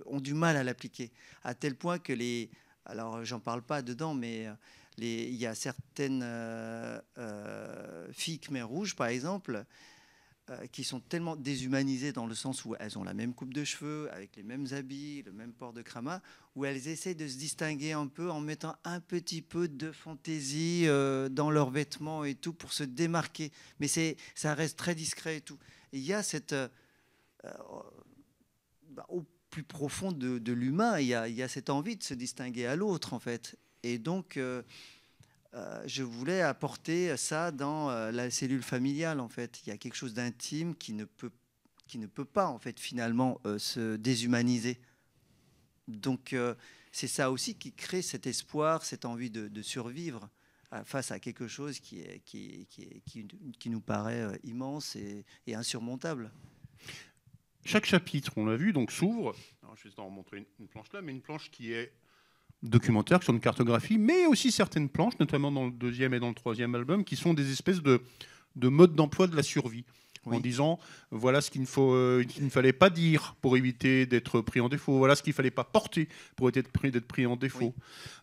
ont du mal à l'appliquer. À tel point que alors, j'en parle pas dedans, mais... il y a certaines filles Khmer rouges, par exemple, qui sont tellement déshumanisées dans le sens où elles ont la même coupe de cheveux, avec les mêmes habits, le même port de krama, où elles essaient de se distinguer un peu en mettant un petit peu de fantaisie dans leurs vêtements et tout pour se démarquer. Mais ça reste très discret et tout. Et il y a cette... au plus profond de l'humain, il y a cette envie de se distinguer à l'autre, en fait. Et donc, je voulais apporter ça dans la cellule familiale, en fait. Il y a quelque chose d'intime qui ne peut pas, en fait, finalement, se déshumaniser. Donc, c'est ça aussi qui crée cet espoir, cette envie de survivre face à quelque chose qui nous paraît immense et insurmontable. Chaque chapitre, on l'a vu, donc s'ouvre. Alors, je vais en montrer une planche là, mais une planche qui est documentaire, qui sont une cartographie, mais aussi certaines planches, notamment dans le deuxième et dans le troisième album, qui sont des espèces de modes d'emploi de la survie. Oui. En disant, voilà ce qu'il ne fallait pas dire pour éviter d'être pris en défaut, voilà ce qu'il ne fallait pas porter pour d'être pris en défaut.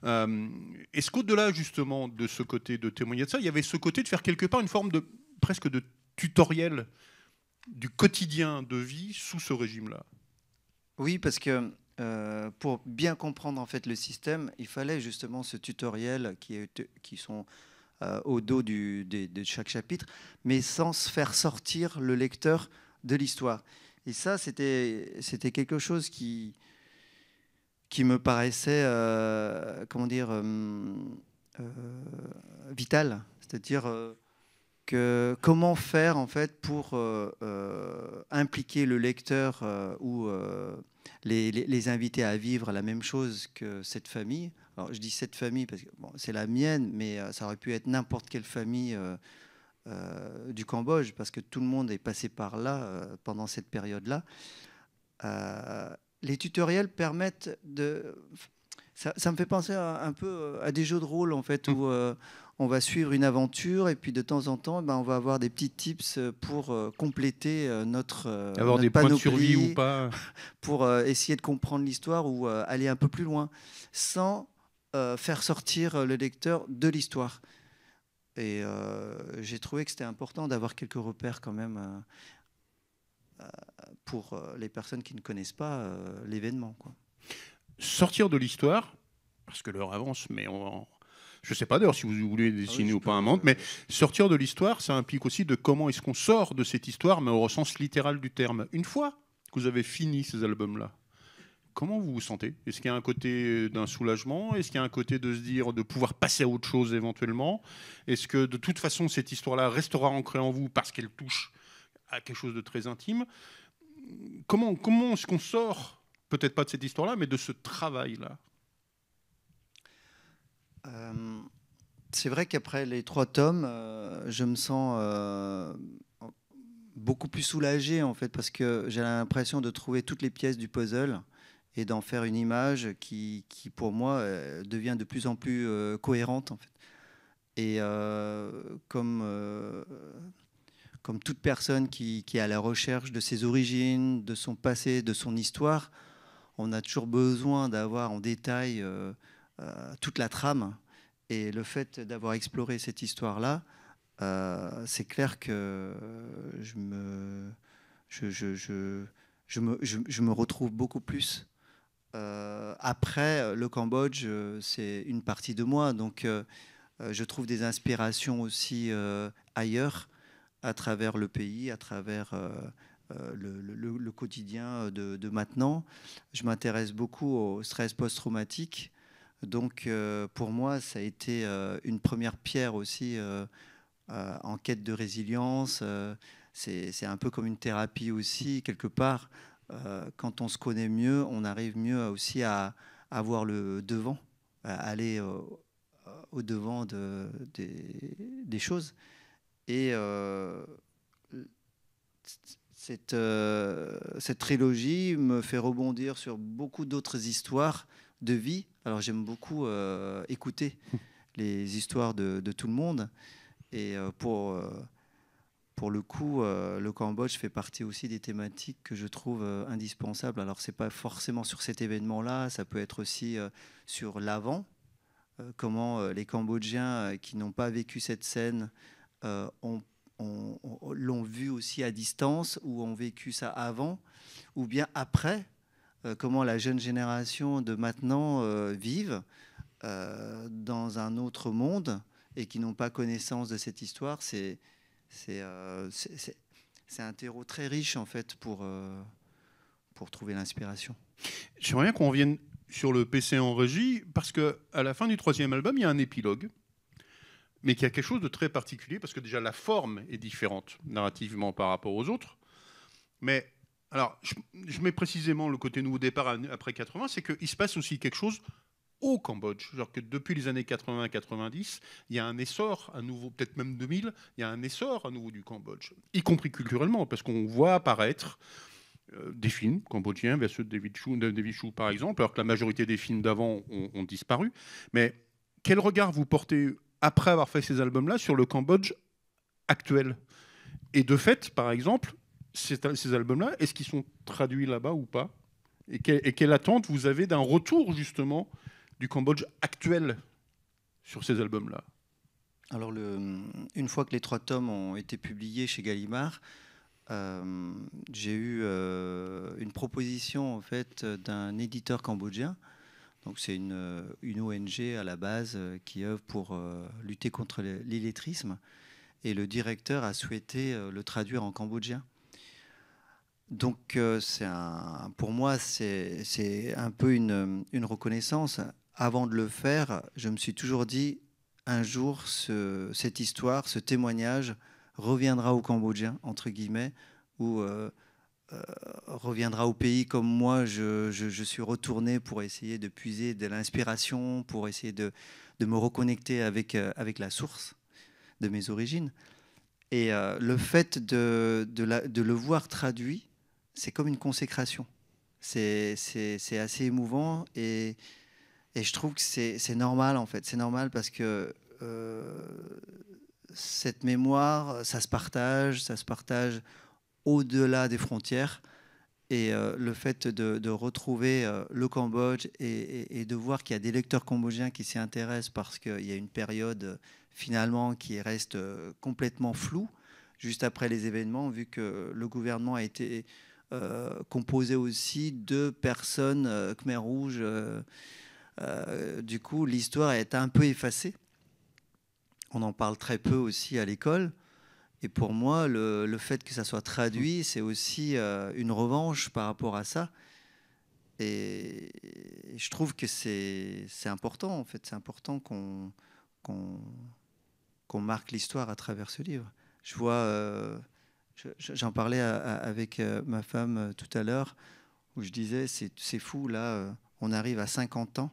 Oui. Est-ce qu'au-delà justement de ce côté de témoigner de ça, il y avait ce côté de faire quelque part une forme presque de tutoriel du quotidien de vie sous ce régime-là ? Oui, parce que pour bien comprendre en fait le système, il fallait justement ce tutoriel qui sont au dos de chaque chapitre, mais sans se faire sortir le lecteur de l'histoire. Et ça, c'était quelque chose qui me paraissait, vital. C'est-à-dire comment faire en fait pour impliquer le lecteur ou les inviter à vivre la même chose que cette famille. Alors je dis cette famille parce que c'est la mienne, mais ça aurait pu être n'importe quelle famille du Cambodge, parce que tout le monde est passé par là pendant cette période-là. Les tutoriels permettent de... Ça me fait penser un peu à des jeux de rôle, en fait, où on va suivre une aventure et puis de temps en temps, on va avoir des petits tips pour compléter notre Avoir notre des points de panoplie, survie ou pas. pour essayer de comprendre l'histoire ou aller un peu plus loin, sans faire sortir le lecteur de l'histoire. Et j'ai trouvé que c'était important d'avoir quelques repères quand même pour les personnes qui ne connaissent pas l'événement, quoi. Sortir de l'histoire, parce que l'heure avance, mais je ne sais pas d'ailleurs si vous voulez dessiner ou pas un monde, mais sortir de l'histoire, ça implique aussi de comment est-ce qu'on sort de cette histoire, mais au sens littéral du terme. Une fois que vous avez fini ces albums-là, comment vous vous sentez? Est-ce qu'il y a un côté d'un soulagement? Est-ce qu'il y a un côté de se dire de pouvoir passer à autre chose éventuellement? Est-ce que de toute façon cette histoire-là restera ancrée en vous parce qu'elle touche à quelque chose de très intime? Comment est-ce qu'on sort, peut-être pas de cette histoire-là, mais de ce travail-là? C'est vrai qu'après les 3 tomes, je me sens beaucoup plus soulagé en fait, parce que j'ai l'impression de trouver toutes les pièces du puzzle et d'en faire une image qui pour moi devient de plus en plus cohérente en fait. Et comme toute personne qui est à la recherche de ses origines, de son passé, de son histoire, on a toujours besoin d'avoir en détail toute la trame. Et le fait d'avoir exploré cette histoire-là, c'est clair que je me retrouve beaucoup plus. Après, le Cambodge, c'est une partie de moi. Donc, je trouve des inspirations aussi ailleurs, à travers le pays, à travers le quotidien de maintenant. Je m'intéresse beaucoup au stress post-traumatique. Donc, pour moi, ça a été une première pierre aussi en quête de résilience. C'est un peu comme une thérapie aussi, quelque part. Quand on se connaît mieux, on arrive mieux aussi à avoir le devant, à aller au devant des choses. Et cette trilogie me fait rebondir sur beaucoup d'autres histoires de vie. Alors j'aime beaucoup écouter les histoires de tout le monde. Et pour le coup, le Cambodge fait partie aussi des thématiques que je trouve indispensables. Alors c'est pas forcément sur cet événement-là, ça peut être aussi sur l'avant. Comment les Cambodgiens qui n'ont pas vécu cette scène l'ont vu aussi à distance, ou ont vécu ça avant, ou bien après, comment la jeune génération de maintenant vivent dans un autre monde et qui n'ont pas connaissance de cette histoire. C'est un terreau très riche en fait pour trouver l'inspiration. J'aimerais bien qu'on revienne sur le PC en régie, parce qu'à la fin du 3e album, il y a un épilogue, mais qui a quelque chose de très particulier, parce que déjà la forme est différente narrativement par rapport aux autres. Mais alors, je mets précisément le côté nouveau départ après 80, c'est qu'il se passe aussi quelque chose au Cambodge. Genre que depuis les années 80-90, il y a un essor à nouveau, peut-être même 2000, il y a un essor à nouveau du Cambodge, y compris culturellement, parce qu'on voit apparaître des films cambodgiens vers ceux de David Chou, par exemple, alors que la majorité des films d'avant ont disparu. Mais quel regard vous portez, après avoir fait ces albums-là, sur le Cambodge actuel? Et de fait, par exemple, ces albums-là, est-ce qu'ils sont traduits là-bas ou pas? Et quelle attente vous avez d'un retour, justement, du Cambodge actuel sur ces albums-là? Alors, une fois que les 3 tomes ont été publiés chez Gallimard, j'ai eu une proposition en fait d'un éditeur cambodgien. Donc c'est une ONG à la base qui œuvre pour lutter contre l'illettrisme, et le directeur a souhaité le traduire en cambodgien. Donc pour moi c'est un peu une reconnaissance. Avant de le faire, je me suis toujours dit, un jour cette histoire, ce témoignage reviendra aux Cambodgiens, entre guillemets, ou reviendra au pays comme moi je suis retourné pour essayer de puiser de l'inspiration, pour essayer de me reconnecter avec la source de mes origines. Et le fait de le voir traduit, c'est comme une consécration. C'est assez émouvant, et je trouve que c'est normal en fait. C'est normal parce que cette mémoire, ça se partage au-delà des frontières. Et le fait de retrouver le Cambodge et de voir qu'il y a des lecteurs cambodgiens qui s'y intéressent parce qu'il y a une période finalement qui reste complètement floue, juste après les événements, vu que le gouvernement a été composé aussi de personnes Khmer Rouge. Du coup, l'histoire est un peu effacée. On en parle très peu aussi à l'école. Et pour moi, le fait que ça soit traduit, c'est aussi une revanche par rapport à ça. Et je trouve que c'est important, en fait. C'est important qu'on marque l'histoire à travers ce livre. Je vois, j'en parlais avec ma femme tout à l'heure, où je disais, c'est fou, là, on arrive à 50 ans.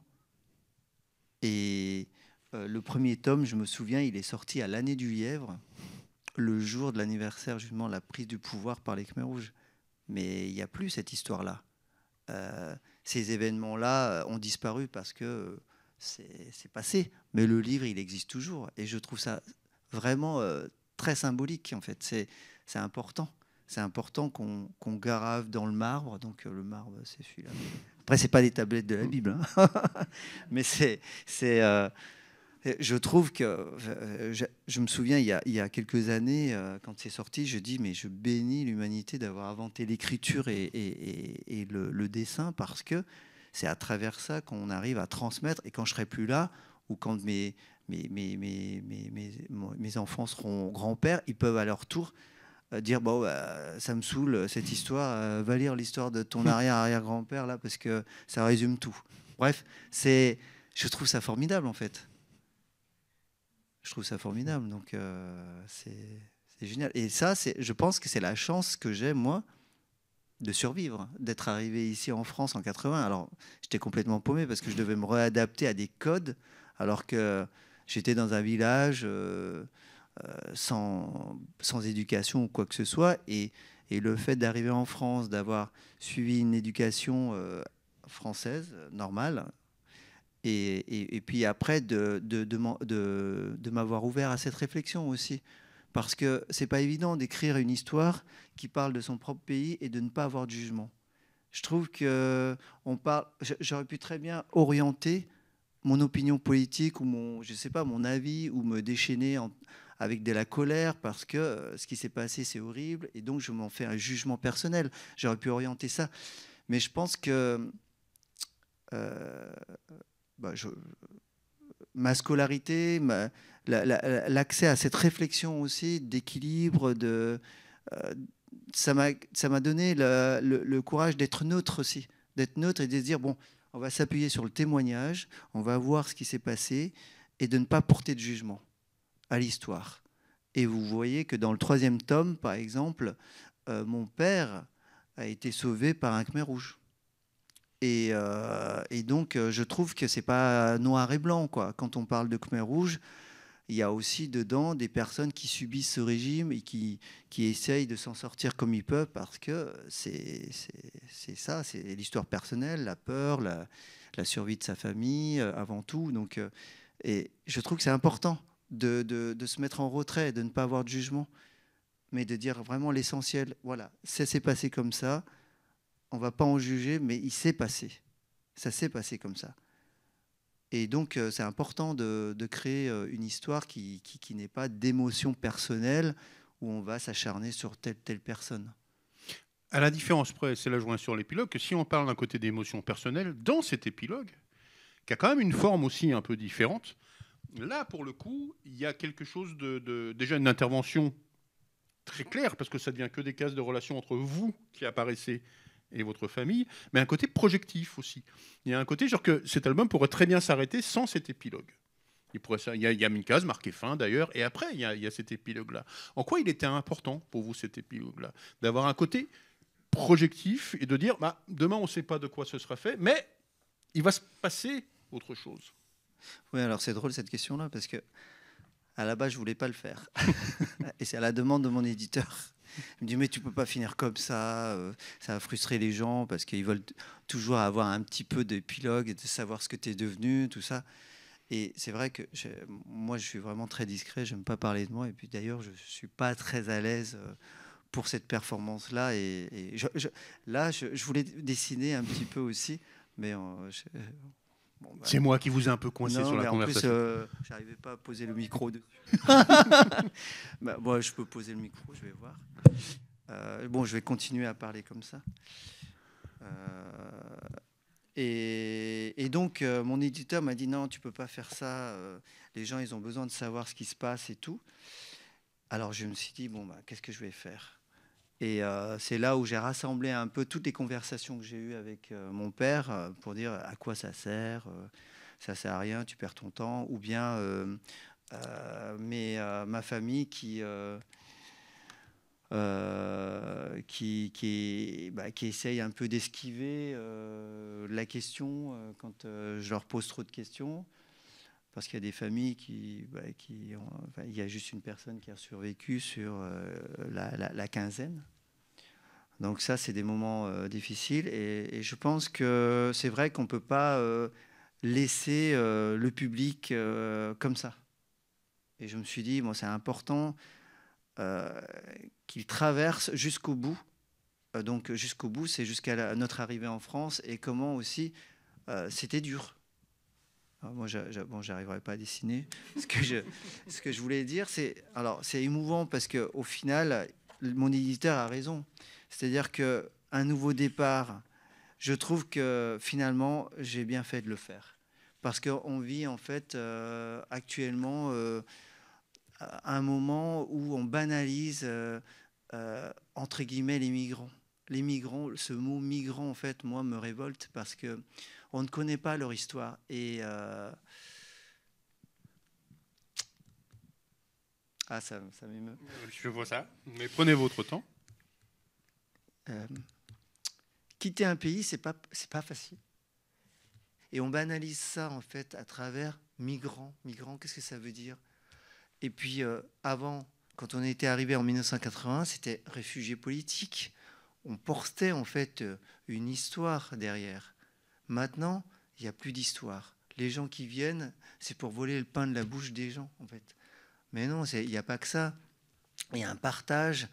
Et le premier tome, je me souviens, il est sorti à l'année du lièvre, le jour de l'anniversaire, justement, la prise du pouvoir par les Khmer Rouges. Mais il n'y a plus cette histoire-là. Ces événements-là ont disparu parce que c'est passé. Mais le livre, il existe toujours. Et je trouve ça vraiment très symbolique, en fait. C'est important. C'est important qu'on grave dans le marbre. Donc le marbre, c'est celui-là. Après, ce n'est pas des tablettes de la Bible. Hein. Mais je trouve que, je me souviens, il y a quelques années, quand c'est sorti, je dis, mais je bénis l'humanité d'avoir inventé l'écriture et le dessin, parce que c'est à travers ça qu'on arrive à transmettre. Et quand je serai plus là, ou quand mes enfants seront grands-pères, ils peuvent à leur tour dire, bon, ça me saoule cette histoire, va lire l'histoire de ton arrière-arrière-grand-père, là, parce que ça résume tout. Bref, je trouve ça formidable, en fait. Je trouve ça formidable, donc c'est génial. Et ça, je pense que c'est la chance que j'ai, moi, de survivre, d'être arrivé ici en France en 80. Alors, j'étais complètement paumé parce que je devais me réadapter à des codes, alors que j'étais dans un village sans éducation ou quoi que ce soit. Et le fait d'arriver en France, d'avoir suivi une éducation française, normale, et puis après, de m'avoir ouvert à cette réflexion aussi. Parce que c'est pas évident d'écrire une histoire qui parle de son propre pays et de ne pas avoir de jugement. Je trouve que j'aurais pu très bien orienter mon opinion politique ou mon avis, ou me déchaîner avec de la colère parce que ce qui s'est passé, c'est horrible, et donc je m'en fais un jugement personnel. J'aurais pu orienter ça. Mais je pense que ma scolarité, l'accès à cette réflexion aussi d'équilibre, ça m'a donné le courage d'être neutre aussi, d'être neutre et de se dire, bon, on va s'appuyer sur le témoignage, on va voir ce qui s'est passé et de ne pas porter de jugement à l'histoire. Et vous voyez que dans le 3e tome, par exemple, mon père a été sauvé par un Khmer Rouge. Et donc, je trouve que c'est pas noir et blanc, quoi. Quand on parle de Khmer Rouge, il y a aussi dedans des personnes qui subissent ce régime et qui essayent de s'en sortir comme ils peuvent, parce que c'est ça, c'est l'histoire personnelle, la peur, la survie de sa famille avant tout. Donc, et je trouve que c'est important de se mettre en retrait, de ne pas avoir de jugement, mais de dire vraiment l'essentiel. Voilà, ça s'est passé comme ça. On ne va pas en juger, mais il s'est passé. Ça s'est passé comme ça. Et donc, c'est important de créer une histoire qui n'ait pas d'émotion personnelle, où on va s'acharner sur telle personne. À la différence près, c'est là je reviens sur l'épilogue, que si on parle d'un côté d'émotion personnelle, dans cet épilogue, qui a quand même une forme aussi un peu différente, là, pour le coup, il y a quelque chose déjà une intervention très claire, parce que ça devient que des cases de relation entre vous qui apparaissez et votre famille, mais un côté projectif aussi. Il y a un côté genre que cet album pourrait très bien s'arrêter sans cet épilogue. Il y a une case marquée fin d'ailleurs, et après il y a cet épilogue-là. En quoi il était important pour vous cet épilogue-là, d'avoir un côté projectif et de dire demain on ne sait pas de quoi ce sera fait, mais il va se passer autre chose. Oui, alors c'est drôle cette question-là, parce que à la base je voulais pas le faire, et c'est à la demande de mon éditeur. Il me dit, mais tu peux pas finir comme ça, ça va frustrer les gens parce qu'ils veulent toujours avoir un petit peu d'épilogue et de savoir ce que tu es devenu, tout ça. Et c'est vrai que moi, je suis vraiment très discret, je n'aime pas parler de moi. Et puis d'ailleurs, je ne suis pas très à l'aise pour cette performance-là. Et là, je voulais dessiner un petit peu aussi, mais bon, bah, C'est moi qui vous ai un peu coincé non, sur la mais en plus, conversation. j'arrivais pas à poser le micro dessus. Bah, bon, je peux poser le micro, je vais voir. Bon, je vais continuer à parler comme ça. Et donc, mon éditeur m'a dit non, tu peux pas faire ça. Les gens, ils ont besoin de savoir ce qui se passe et tout. Alors, je me suis dit bon, bah, qu'est-ce que je vais faire? Et c'est là où j'ai rassemblé un peu toutes les conversations que j'ai eues avec mon père pour dire à quoi ça sert. Ça sert à rien, tu perds ton temps. Ou bien ma famille qui essaye un peu d'esquiver la question quand je leur pose trop de questions. Parce qu'il y a des familles il y a juste une personne qui a survécu sur la quinzaine. Donc ça, c'est des moments difficiles. Et je pense que c'est vrai qu'on ne peut pas laisser le public comme ça. Et je me suis dit, bon, c'est important qu'il traverse jusqu'au bout. Donc jusqu'au bout, c'est jusqu'à notre arrivée en France. Et comment aussi, c'était dur. Alors moi, j'arriverai pas à dessiner. Ce que je voulais dire, c'est émouvant parce qu'au final, mon éditeur a raison. C'est-à-dire qu'un nouveau départ, je trouve que finalement, j'ai bien fait de le faire. Parce qu'on vit en fait actuellement un moment où on banalise entre guillemets les migrants. Les migrants, ce mot migrant en fait, moi, me révolte parce que on ne connaît pas leur histoire. Et ça m'émeut. Je vois ça, mais prenez votre temps. Quitter un pays, c'est pas facile. Et on banalise ça en fait à travers migrants. Migrants, qu'est-ce que ça veut dire? Et puis avant, quand on était arrivé en 1980, c'était réfugiés politiques. On portait en fait une histoire derrière. Maintenant, il n'y a plus d'histoire. Les gens qui viennent, c'est pour voler le pain de la bouche des gens, en fait. Mais non, il n'y a pas que ça. Il y a un partage.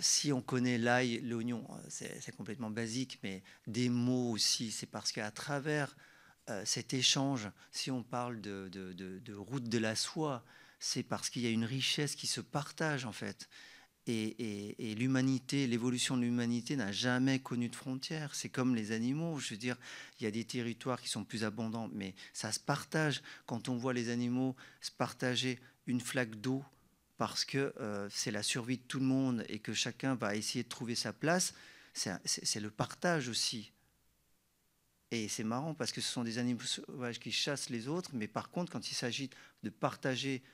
Si on connaît l'ail, l'oignon, c'est complètement basique, mais des mots aussi. C'est parce qu'à travers cet échange, si on parle de route de la soie, c'est parce qu'il y a une richesse qui se partage, en fait. Et l'humanité, l'évolution de l'humanité n'a jamais connu de frontières. C'est comme les animaux. Je veux dire, il y a des territoires qui sont plus abondants, mais ça se partage. Quand on voit les animaux se partager une flaque d'eau parce que c'est la survie de tout le monde et que chacun va essayer de trouver sa place, c'est le partage aussi. Et c'est marrant parce que ce sont des animaux sauvages qui chassent les autres, mais par contre, quand il s'agit de partager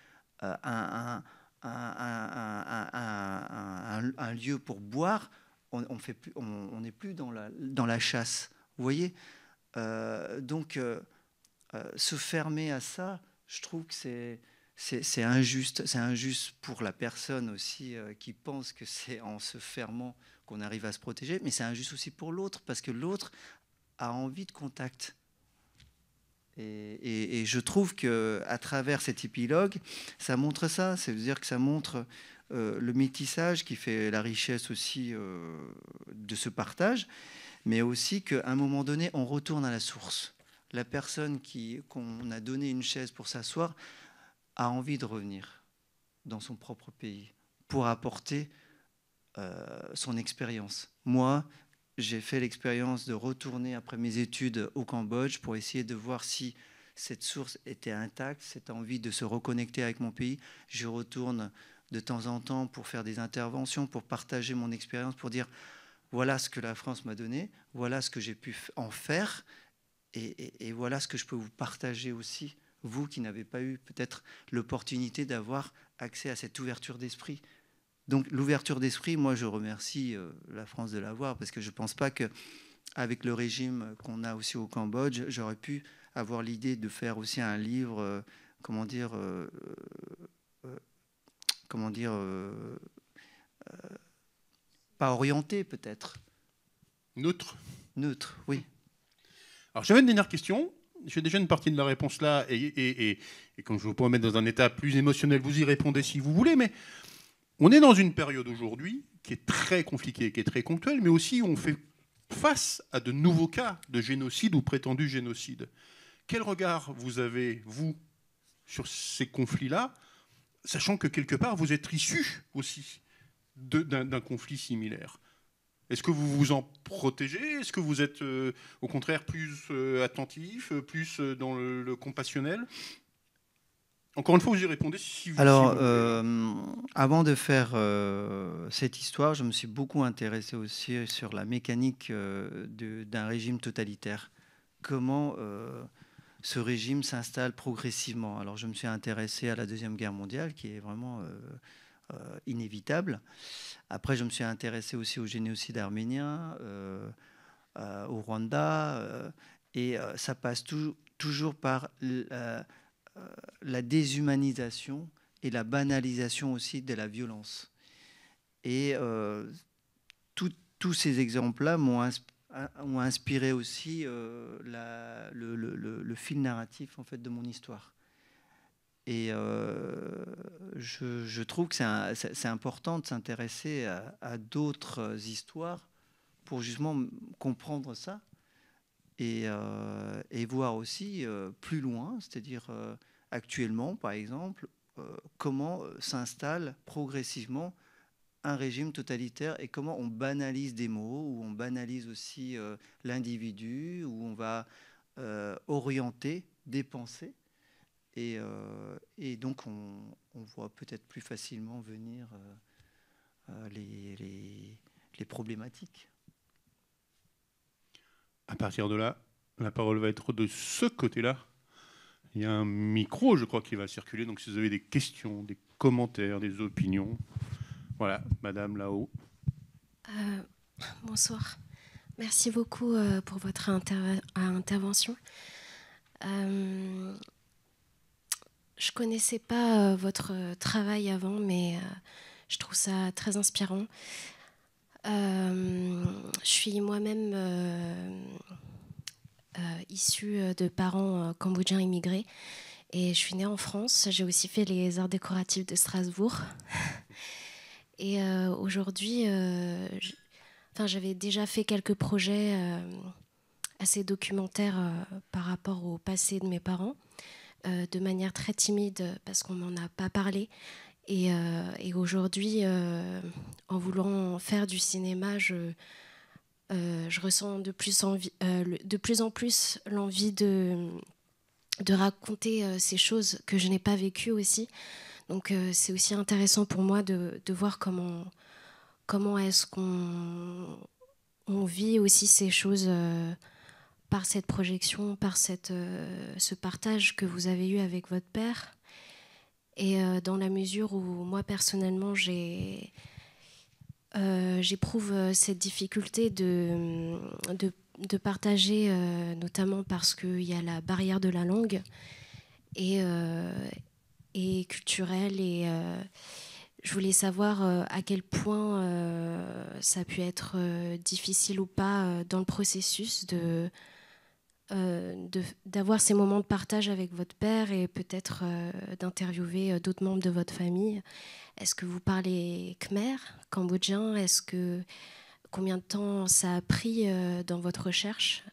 un lieu pour boire, on n'est plus dans la chasse. Vous voyez donc, se fermer à ça, je trouve que c'est injuste. C'est injuste pour la personne aussi qui pense que c'est en se fermant qu'on arrive à se protéger, mais c'est injuste aussi pour l'autre, parce que l'autre a envie de contact. Et je trouve qu'à travers cet épilogue, ça montre ça. C'est-à-dire que ça montre le métissage qui fait la richesse aussi de ce partage, mais aussi qu'à un moment donné, on retourne à la source. La personne qu'on a donné une chaise pour s'asseoir a envie de revenir dans son propre pays pour apporter son expérience. Moi, j'ai fait l'expérience de retourner après mes études au Cambodge pour essayer de voir si cette source était intacte, cette envie de se reconnecter avec mon pays. Je retourne de temps en temps pour faire des interventions, pour partager mon expérience, pour dire voilà ce que la France m'a donné, voilà ce que j'ai pu en faire, et voilà ce que je peux vous partager aussi, vous qui n'avez pas eu peut-être l'opportunité d'avoir accès à cette ouverture d'esprit. Donc l'ouverture d'esprit, moi je remercie la France de l'avoir, parce que je ne pense pas qu'avec le régime qu'on a aussi au Cambodge, j'aurais pu avoir l'idée de faire aussi un livre, pas orienté peut-être. Neutre. Neutre, oui. Alors j'avais une dernière question. j'ai déjà une partie de la réponse là, et quand je vous pourrais mettre dans un état plus émotionnel, vous y répondez si vous voulez, mais on est dans une période aujourd'hui qui est très compliquée, qui est très ponctuelle, mais aussi on fait face à de nouveaux cas de génocide ou prétendu génocide. Quel regard vous avez, vous, sur ces conflits-là, sachant que quelque part vous êtes issu aussi d'un conflit similaire? Est-ce que vous vous en protégez? Est-ce que vous êtes au contraire plus attentif, plus dans le compassionnel? Encore une fois, vous y répondez si vous... Alors, si vous avant de faire cette histoire, je me suis beaucoup intéressé aussi sur la mécanique d'un régime totalitaire. Comment ce régime s'installe progressivement. Alors, je me suis intéressé à la Deuxième Guerre mondiale, qui est vraiment inévitable. Après, je me suis intéressé aussi au génocide arménien, au Rwanda, et ça passe toujours par la déshumanisation et la banalisation aussi de la violence. Et tous ces exemples-là ont inspiré aussi le fil narratif en fait, de mon histoire. Et je trouve que c'est important de s'intéresser à d'autres histoires pour justement comprendre ça et voir aussi plus loin, c'est-à-dire actuellement, par exemple, comment s'installe progressivement un régime totalitaire et comment on banalise des mots, où on banalise aussi l'individu, où on va orienter des pensées. Et donc, on voit peut-être plus facilement venir les problématiques. À partir de là, la parole va être de ce côté-là. Il y a un micro, je crois, qui va circuler. Donc, si vous avez des questions, des commentaires, des opinions... Voilà, madame là-haut. Bonsoir. Merci beaucoup pour votre intervention. Je ne connaissais pas votre travail avant, mais je trouve ça très inspirant. Je suis moi-même issue de parents cambodgiens immigrés et je suis née en France. J'ai aussi fait les arts décoratifs de Strasbourg. Et aujourd'hui, j'avais déjà fait quelques projets assez documentaires par rapport au passé de mes parents, de manière très timide parce qu'on m'en a pas parlé. Et aujourd'hui, en voulant faire du cinéma, je ressens de plus en plus l'envie de raconter ces choses que je n'ai pas vécues aussi. Donc c'est aussi intéressant pour moi de voir comment est-ce qu'on vit aussi ces choses par cette projection, par ce partage que vous avez eu avec votre père. Et dans la mesure où moi personnellement j'éprouve cette difficulté de partager, notamment parce qu'il y a la barrière de la langue et culturelle. Et je voulais savoir à quel point ça a pu être difficile ou pas dans le processus d'avoir ces moments de partage avec votre père et peut-être d'interviewer d'autres membres de votre famille. Est-ce que vous parlez khmer, cambodgien? Combien de temps ça a pris dans votre recherche?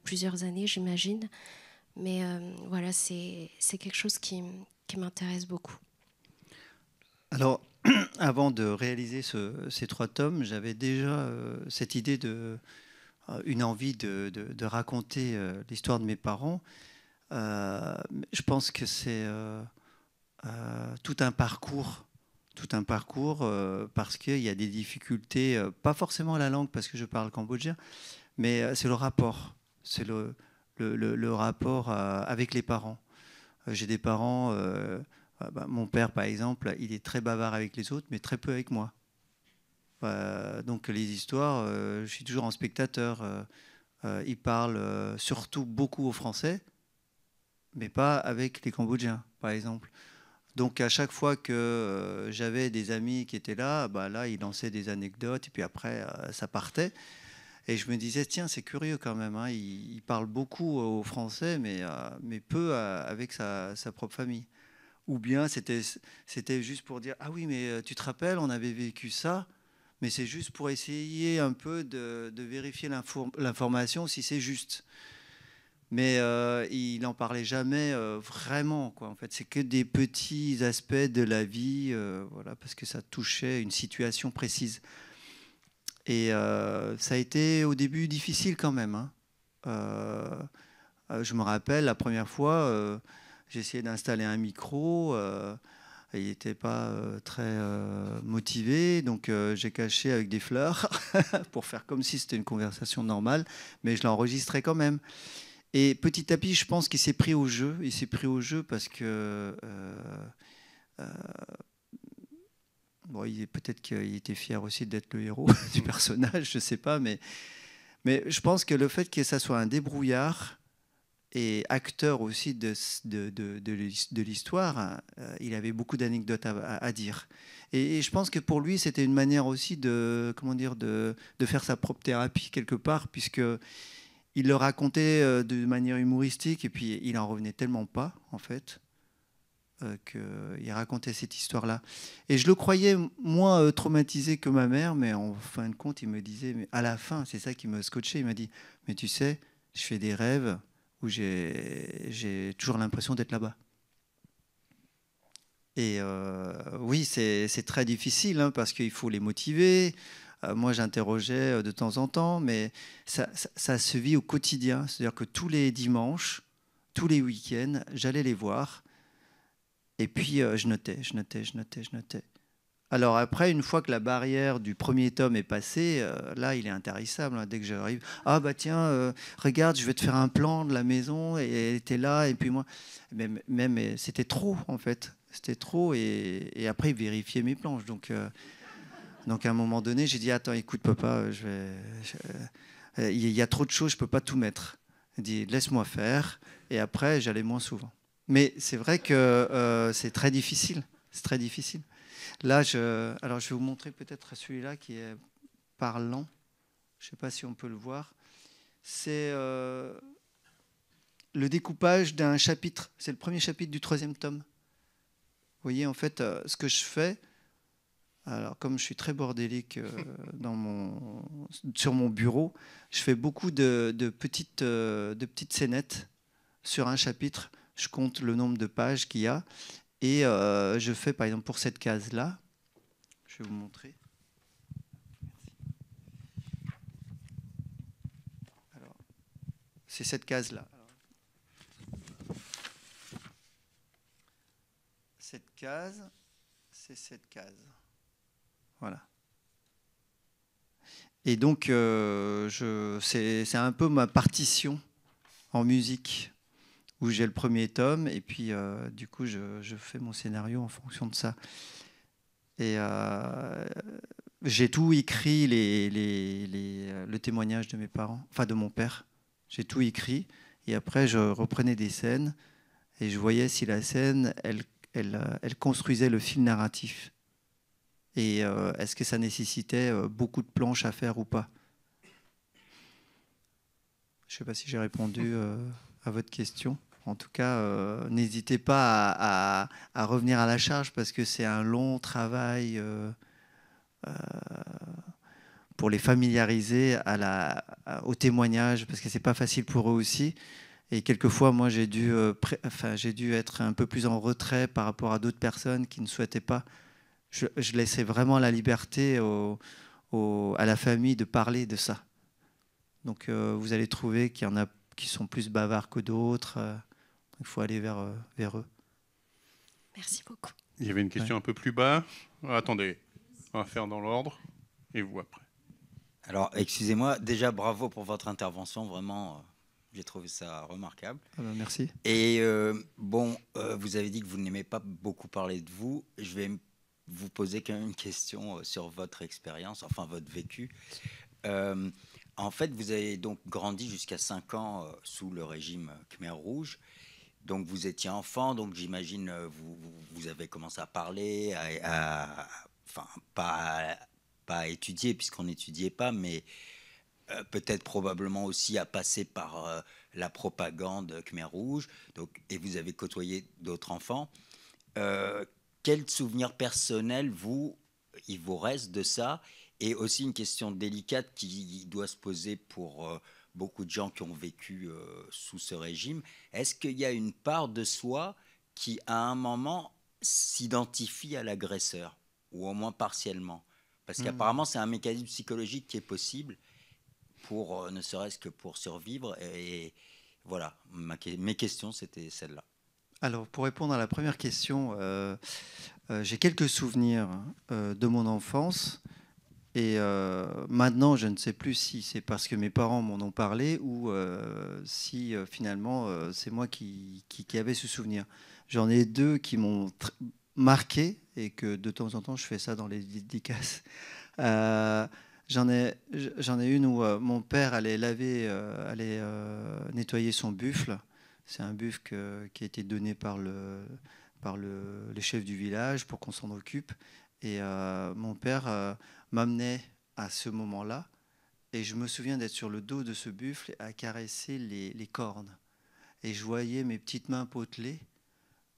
Plusieurs années, j'imagine. Mais voilà, c'est quelque chose qui m'intéresse beaucoup. Alors, avant de réaliser ces 3 tomes, j'avais déjà cette idée une envie de raconter l'histoire de mes parents. Je pense que c'est tout un parcours parce qu'il y a des difficultés, pas forcément la langue parce que je parle cambodgien, mais c'est le rapport. C'est le rapport avec les parents. J'ai des parents, mon père par exemple, il est très bavard avec les autres, mais très peu avec moi. Donc les histoires, je suis toujours en spectateur. Il parle surtout beaucoup au français, mais pas avec les Cambodgiens, par exemple. Donc à chaque fois que j'avais des amis qui étaient là, là, ils lançaient des anecdotes, et puis après, ça partait. Et je me disais, tiens, c'est curieux quand même, hein, il parle beaucoup au français, mais peu avec sa propre famille. Ou bien c'était juste pour dire, ah oui, mais tu te rappelles, on avait vécu ça, mais c'est juste pour essayer un peu de vérifier l'information si c'est juste. Mais il n'en parlait jamais vraiment, quoi. En fait, c'est que des petits aspects de la vie, voilà, parce que ça touchait une situation précise. Et ça a été au début difficile quand même, hein. Je me rappelle la première fois, j'ai essayé d'installer un micro. Il n'était pas très motivé, donc j'ai caché avec des fleurs pour faire comme si c'était une conversation normale, mais je l'enregistrais quand même. Et petit à petit, je pense qu'il s'est pris au jeu. Il s'est pris au jeu parce que bon, peut-être qu'il était fier aussi d'être le héros du personnage, je ne sais pas, mais je pense que le fait que ça soit un débrouillard et acteur aussi de l'histoire, il avait beaucoup d'anecdotes à dire. Et je pense que pour lui, c'était une manière aussi de faire sa propre thérapie quelque part, puisque il le racontait de manière humoristique et puis il en revenait tellement pas, en fait, qu'il racontait cette histoire-là. Et je le croyais moins traumatisé que ma mère, mais en fin de compte, il me disait, mais à la fin, c'est ça qui me scotchait, il m'a dit, mais tu sais, je fais des rêves où j'ai toujours l'impression d'être là-bas. Et oui, c'est très difficile, hein, parce qu'il faut les motiver. Moi, j'interrogeais de temps en temps, mais ça se vit au quotidien. C'est-à-dire que tous les dimanches, tous les week-ends, j'allais les voir. Et puis, je notais. Alors après, une fois que la barrière du premier tome est passée, là, il est intarissable, hein, dès que j'arrive. Ah bah tiens, regarde, je vais te faire un plan de la maison. Et elle était là. Et puis moi, même c'était trop, en fait. C'était trop. Et après, il vérifiait mes planches. Donc à un moment donné, j'ai dit, attends, écoute, papa, il y a trop de choses, je ne peux pas tout mettre. Il dit, laisse-moi faire. Et après, j'allais moins souvent. Mais c'est vrai que c'est très difficile. C'est très difficile. Là, alors je vais vous montrer peut-être celui-là qui est parlant. Je ne sais pas si on peut le voir. C'est le découpage d'un chapitre. C'est le premier chapitre du 3e tome. Vous voyez, en fait, ce que je fais, alors comme je suis très bordélique sur mon bureau, je fais beaucoup de petites scénettes sur un chapitre. Je compte le nombre de pages qu'il y a. Et je fais, par exemple, pour cette case-là, je vais vous montrer. Alors, c'est cette case-là. Cette case, c'est cette case. Voilà. Et donc, c'est un peu ma partition en musique, où j'ai le premier tome, et puis du coup, je fais mon scénario en fonction de ça. Et j'ai tout écrit, le témoignage de mes parents, enfin de mon père. J'ai tout écrit, et après, je reprenais des scènes, et je voyais si la scène, elle construisait le fil narratif. Et est-ce que ça nécessitait beaucoup de planches à faire ou pas? Je ne sais pas si j'ai répondu à votre question. En tout cas, n'hésitez pas à revenir à la charge parce que c'est un long travail pour les familiariser au témoignage, parce que ce n'est pas facile pour eux aussi. Et quelquefois, moi, j'ai dû être un peu plus en retrait par rapport à d'autres personnes qui ne souhaitaient pas. Je laissais vraiment la liberté à la famille de parler de ça. Donc vous allez trouver qu'il y en a qui sont plus bavards que d'autres. Il faut aller vers eux. Merci beaucoup. Il y avait une question un peu plus bas. Attendez, on va faire dans l'ordre. Et vous après. Alors, excusez-moi, déjà bravo pour votre intervention. Vraiment, j'ai trouvé ça remarquable. Merci. Et vous avez dit que vous n'aimez pas beaucoup parler de vous. Je vais vous poser quand même une question sur votre expérience, enfin votre vécu. En fait, vous avez donc grandi jusqu'à 5 ans sous le régime Khmer Rouge. Donc vous étiez enfant, donc j'imagine vous avez commencé à parler, pas à étudier puisqu'on n'étudiait pas, mais peut-être probablement aussi à passer par la propagande Khmer Rouge, donc, et vous avez côtoyé d'autres enfants. Quel souvenir personnel il vous reste de ça? Et aussi une question délicate qui doit se poser pour beaucoup de gens qui ont vécu sous ce régime. Est-ce qu'il y a une part de soi qui, à un moment, s'identifie à l'agresseur, ou au moins partiellement? Parce qu'apparemment, c'est un mécanisme psychologique qui est possible pour ne serait-ce que pour survivre. Et voilà, mes questions, c'était celle-là. Alors, pour répondre à la première question, j'ai quelques souvenirs de mon enfance. Et maintenant, je ne sais plus si c'est parce que mes parents m'en ont parlé ou si finalement c'est moi qui avais ce souvenir. J'en ai deux qui m'ont marqué et que de temps en temps je fais ça dans les dédicaces. J'en ai une où mon père allait nettoyer son buffle. C'est un buffle qui a été donné par le chef du village pour qu'on s'en occupe. Et mon père m'amenait à ce moment-là. Et je me souviens d'être sur le dos de ce buffle à caresser les cornes. Et je voyais mes petites mains potelées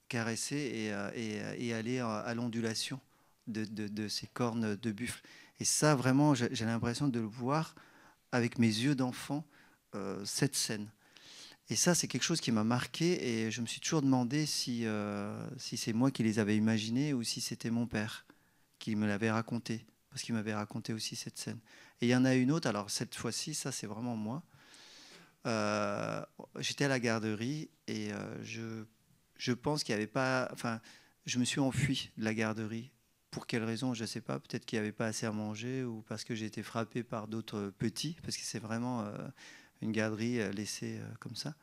caresser et aller à l'ondulation de ces cornes de buffle. Et ça, vraiment, j'ai l'impression de le voir avec mes yeux d'enfant, cette scène. Et ça, c'est quelque chose qui m'a marqué et je me suis toujours demandé si c'est moi qui les avais imaginés ou si c'était mon père qui me l'avait raconté, parce qu'il m'avait raconté aussi cette scène. Et il y en a une autre, alors cette fois-ci, ça c'est vraiment moi. J'étais à la garderie et je pense qu'il n'y avait pas... Enfin, je me suis enfui de la garderie. Pour quelle raison, je ne sais pas. Peut-être qu'il n'y avait pas assez à manger ou parce que j'ai été frappé par d'autres petits, parce que c'est vraiment une garderie laissée comme ça.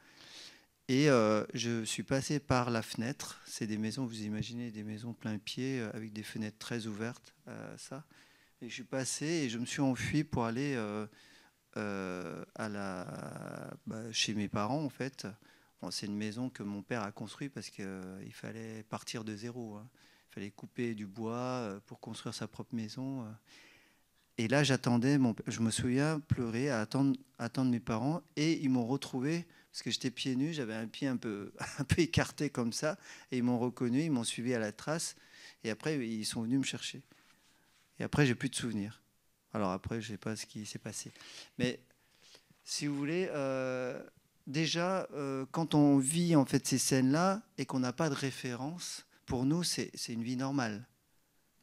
Et je suis passé par la fenêtre. C'est des maisons, vous imaginez, des maisons plein pied avec des fenêtres très ouvertes, ça. Et je suis passé et je me suis enfui pour aller chez mes parents, en fait. Bon, c'est une maison que mon père a construite parce qu'il fallait partir de zéro. Hein. Il fallait couper du bois pour construire sa propre maison. Et là, j'attendais, je me souviens pleurer, à attendre mes parents. Et ils m'ont retrouvé, parce que j'étais pieds nus, j'avais un pied un peu écarté comme ça. Et ils m'ont reconnu, ils m'ont suivi à la trace. Et après, ils sont venus me chercher. Et après, j'ai plus de souvenirs. Alors après, je ne sais pas ce qui s'est passé. Mais si vous voulez, déjà, quand on vit en fait ces scènes-là et qu'on n'a pas de référence, pour nous, c'est une vie normale.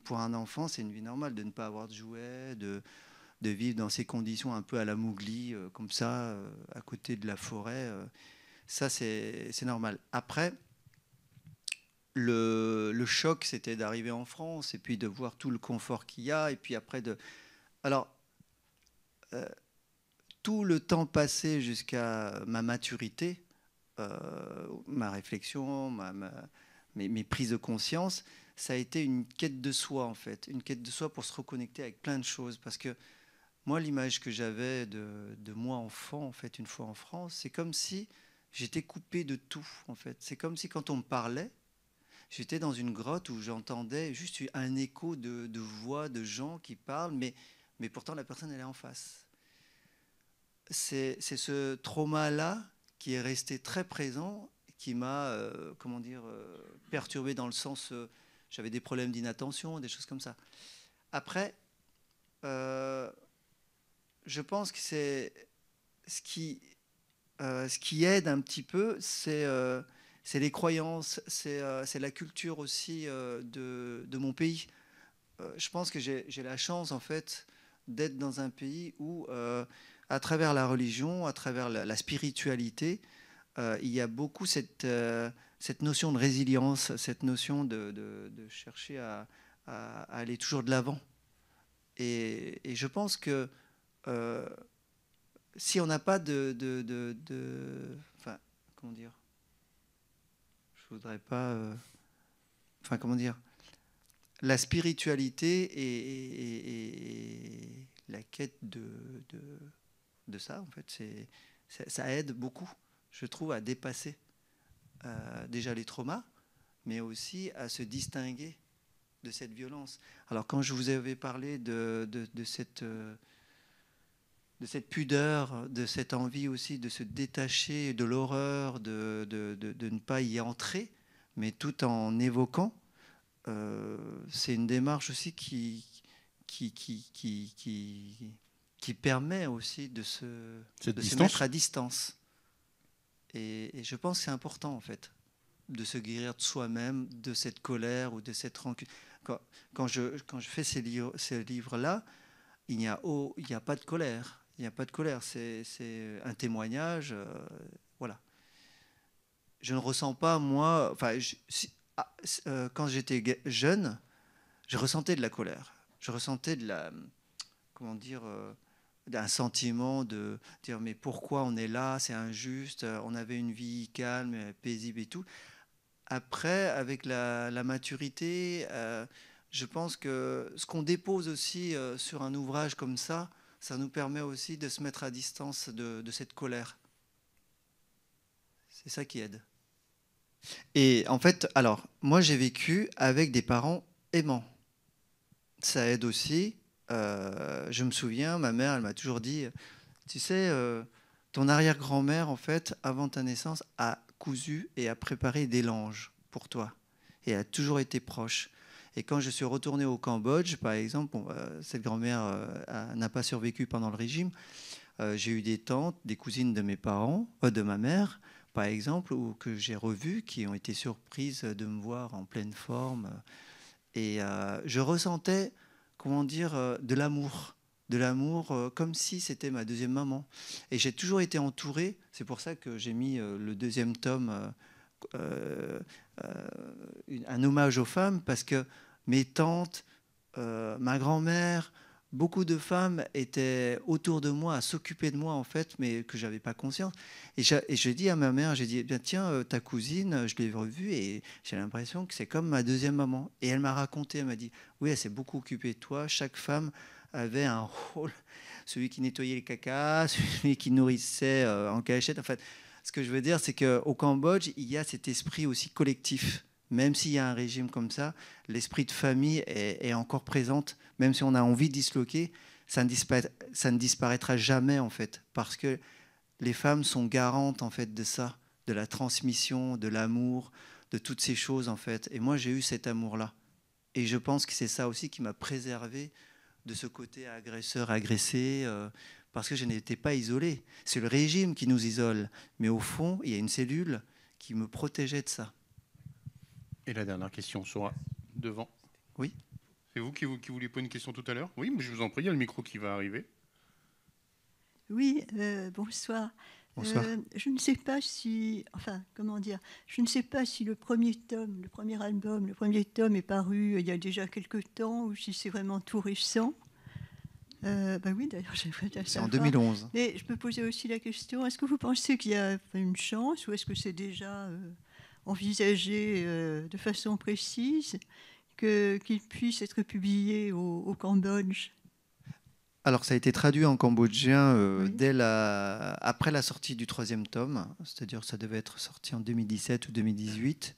Pour un enfant, c'est une vie normale de ne pas avoir de jouets, de vivre dans ces conditions un peu à la Mowgli, comme ça, à côté de la forêt. Ça, c'est normal. Après, le choc, c'était d'arriver en France et puis de voir tout le confort qu'il y a. Et puis après, alors, tout le temps passé jusqu'à ma maturité, ma réflexion, mes prises de conscience, ça a été une quête de soi, en fait. Une quête de soi pour se reconnecter avec plein de choses. Parce que moi, l'image que j'avais de moi enfant, en fait, une fois en France, c'est comme si j'étais coupé de tout, en fait. C'est comme si quand on me parlait, j'étais dans une grotte où j'entendais juste un écho de voix de gens qui parlent, mais pourtant la personne, elle est en face. C'est ce trauma-là qui est resté très présent, qui m'a, perturbé dans le sens... j'avais des problèmes d'inattention, des choses comme ça. Après, je pense que c'est ce qui aide un petit peu, c'est les croyances, c'est la culture aussi de mon pays. Je pense que j'ai la chance, en fait, d'être dans un pays où, à travers la religion, à travers la spiritualité, il y a beaucoup cette notion de résilience, cette notion de chercher à aller toujours de l'avant. Et je pense que si on n'a pas enfin, comment dire, je voudrais pas, enfin, comment dire, la spiritualité et la quête de ça, en fait, ça aide beaucoup, je trouve, à dépasser déjà les traumas, mais aussi à se distinguer de cette violence. Alors, quand je vous avais parlé de cette pudeur, de cette envie aussi de se détacher de l'horreur, de ne pas y entrer, mais tout en évoquant. C'est une démarche aussi qui permet aussi de se mettre à distance. Et je pense que c'est important, en fait, de se guérir de soi-même, de cette colère ou de cette rancune. Quand je fais ces livres-là, il n'y a pas de colère. Il n'y a pas de colère. C'est un témoignage. Voilà. Je ne ressens pas, moi... Enfin, quand j'étais jeune, je ressentais de la colère. Je ressentais de la... Comment dire d'un sentiment de dire mais pourquoi on est là, c'est injuste, on avait une vie calme, paisible et tout. Après, avec la maturité, je pense que ce qu'on dépose aussi sur un ouvrage comme ça nous permet aussi de se mettre à distance de cette colère. C'est ça qui aide. Et en fait, alors, moi j'ai vécu avec des parents aimants. Ça aide aussi. Je me souviens, ma mère, elle m'a toujours dit, tu sais, ton arrière-grand-mère, en fait, avant ta naissance, a cousu et a préparé des langes pour toi. Et elle a toujours été proche. Et quand je suis retourné au Cambodge, par exemple, cette grand-mère n'a pas survécu pendant le régime, j'ai eu des tantes, des cousines de mes parents, de ma mère, par exemple, ou que j'ai revues, qui ont été surprises de me voir en pleine forme. Et je ressentais, comment dire, de l'amour comme si c'était ma deuxième maman. Et j'ai toujours été entouré, c'est pour ça que j'ai mis le deuxième tome, un hommage aux femmes, parce que mes tantes, ma grand-mère, beaucoup de femmes étaient autour de moi, à s'occuper de moi en fait, mais que j'avais pas conscience. Et j'ai dit à ma mère, j'ai dit, tiens, ta cousine, je l'ai revue et j'ai l'impression que c'est comme ma deuxième maman. Et elle m'a raconté, elle m'a dit, oui, elle s'est beaucoup occupée de toi. Chaque femme avait un rôle, celui qui nettoyait les cacas, celui qui nourrissait en cachette. En fait, ce que je veux dire, c'est qu'au Cambodge, il y a cet esprit aussi collectif. Même s'il y a un régime comme ça, l'esprit de famille est encore présent. Même si on a envie de disloquer, ça ne disparaîtra jamais, en fait. Parce que les femmes sont garantes, en fait, de ça, de la transmission, de l'amour, de toutes ces choses, en fait. Et moi, j'ai eu cet amour-là. Et je pense que c'est ça aussi qui m'a préservé de ce côté agresseur-agressé, parce que je n'étais pas isolé. C'est le régime qui nous isole. Mais au fond, il y a une cellule qui me protégeait de ça. Et la dernière question sera devant. Oui. C'est vous qui vouliez poser une question tout à l'heure? Oui, mais je vous en prie, il y a le micro qui va arriver. Oui, bonsoir. Bonsoir. Je ne sais pas si, enfin, comment dire, je ne sais pas si le premier tome, le premier album, le premier tome est paru il y a déjà quelque temps ou si c'est vraiment tout récent. Oui, d'ailleurs, j'aimerais bien savoir. C'est en 2011. Mais je peux poser aussi la question, est-ce que vous pensez qu'il y a une chance ou est-ce que c'est déjà envisagé de façon précise qu'il puisse être publié au Cambodge? Alors, ça a été traduit en cambodgien Oui. après la sortie du troisième tome, c'est-à-dire que ça devait être sorti en 2017 ou 2018.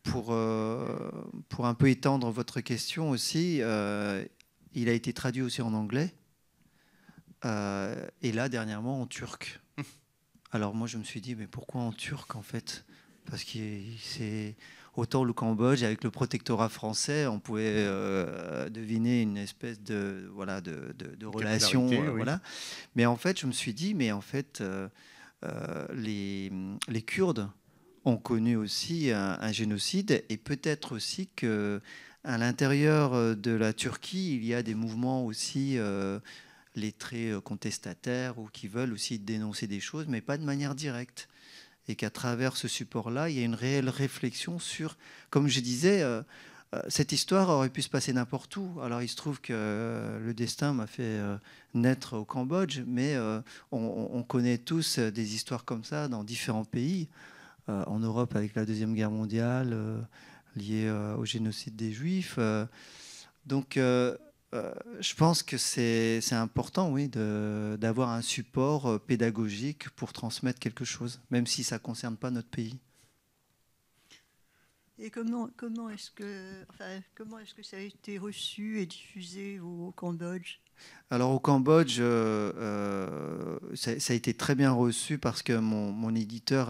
Pour un peu étendre votre question aussi, il a été traduit aussi en anglais et là, dernièrement, en turc. Alors moi, je me suis dit, mais pourquoi en turc, en fait? Parce que c'est... Autant le Cambodge, avec le protectorat français, on pouvait deviner une espèce de relation. Oui. Voilà. Mais en fait, je me suis dit, mais en fait, les Kurdes ont connu aussi un génocide et peut-être aussi qu'à l'intérieur de la Turquie, il y a des mouvements aussi lettrés contestataires ou qui veulent aussi dénoncer des choses, mais pas de manière directe. Et qu'à travers ce support-là, il y a une réelle réflexion sur, comme je disais, cette histoire aurait pu se passer n'importe où. Alors il se trouve que le destin m'a fait naître au Cambodge, mais on connaît tous des histoires comme ça dans différents pays. En Europe avec la Deuxième Guerre mondiale, liée au génocide des Juifs. Donc je pense que c'est important, oui, d'avoir un support pédagogique pour transmettre quelque chose, même si ça ne concerne pas notre pays. Et comment est-ce que ça a été reçu et diffusé au Cambodge? Alors au Cambodge, ça a été très bien reçu parce que mon éditeur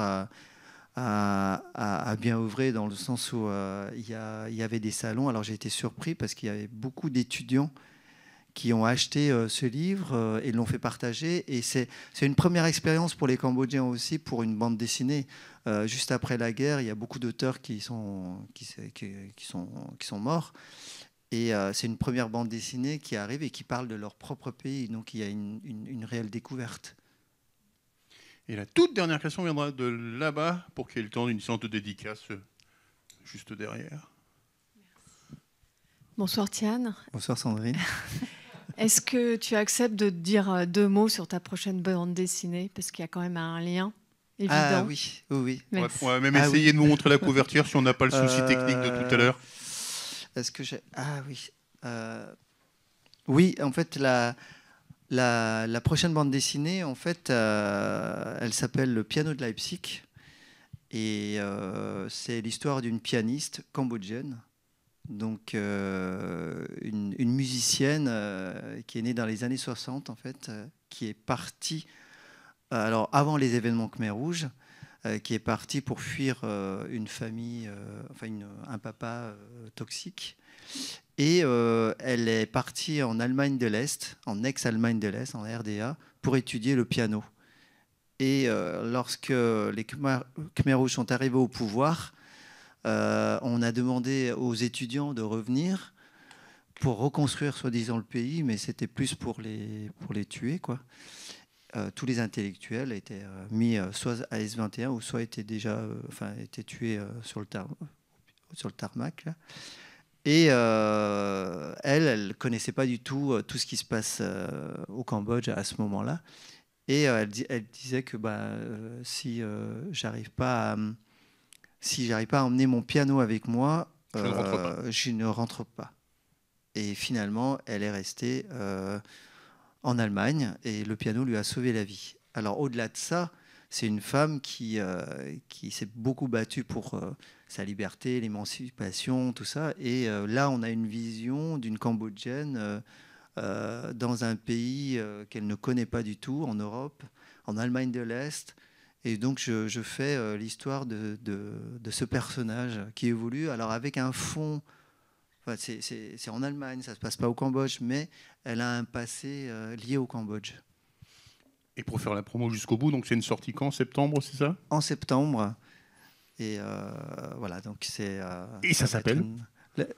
a bien œuvré dans le sens où il y avait des salons. Alors j'ai été surpris parce qu'il y avait beaucoup d'étudiants qui ont acheté ce livre et l'ont fait partager. Et c'est une première expérience pour les Cambodgiens aussi, pour une bande dessinée. Juste après la guerre, il y a beaucoup d'auteurs qui sont morts. Et c'est une première bande dessinée qui arrive et qui parle de leur propre pays. Donc il y a une réelle découverte. Et la toute dernière question viendra de là-bas, pour qu'il y ait le temps d'une séance de dédicace juste derrière. Bonsoir Tian. Bonsoir Sandrine. Est-ce que tu acceptes de dire 2 mots sur ta prochaine bande dessinée? Parce qu'il y a quand même un lien évident. Ah oui, oui. On va même essayer de vous montrer la couverture si on n'a pas le souci technique de tout à l'heure. Est-ce que j'ai... Ah oui. Oui, en fait, la prochaine bande dessinée, en fait, elle s'appelle Le piano de Leipzig. Et c'est l'histoire d'une pianiste cambodgienne. Donc, une musicienne qui est née dans les années 60, en fait, qui est partie, alors avant les événements Khmer Rouge, qui est partie pour fuir une famille, un papa toxique. Et elle est partie en Allemagne de l'Est, en ex-Allemagne de l'Est, en RDA, pour étudier le piano. Et lorsque les Khmer Rouges sont arrivés au pouvoir, on a demandé aux étudiants de revenir pour reconstruire soi-disant le pays, mais c'était plus pour les tuer, quoi. Tous les intellectuels étaient mis soit à S21 ou soit étaient tués sur le tarmac. Là. Et elle ne connaissait pas du tout tout ce qui se passe au Cambodge à ce moment-là. Et elle disait que si j'arrive pas à emmener mon piano avec moi, je ne rentre pas. Et finalement, elle est restée en Allemagne et le piano lui a sauvé la vie. Alors au-delà de ça, c'est une femme qui s'est beaucoup battue pour sa liberté, l'émancipation, tout ça. Et là, on a une vision d'une Cambodgienne dans un pays qu'elle ne connaît pas du tout, en Europe, en Allemagne de l'Est. Et donc, je fais l'histoire de ce personnage qui évolue, alors avec un fond... Enfin, c'est en Allemagne, ça ne se passe pas au Cambodge, mais elle a un passé lié au Cambodge. Et pour faire la promo jusqu'au bout, donc c'est une sortie quand? En septembre, c'est ça? En septembre. Et voilà, donc c'est... et ça s'appelle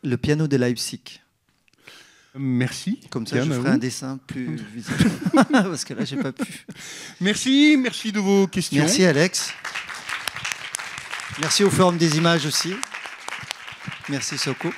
Le piano de Leipzig. Merci. Comme ça, je ferai un dessin plus visible. Parce que là, je n'ai pas pu. Merci de vos questions. Merci Alex. Merci au Forum des images aussi. Merci Soko.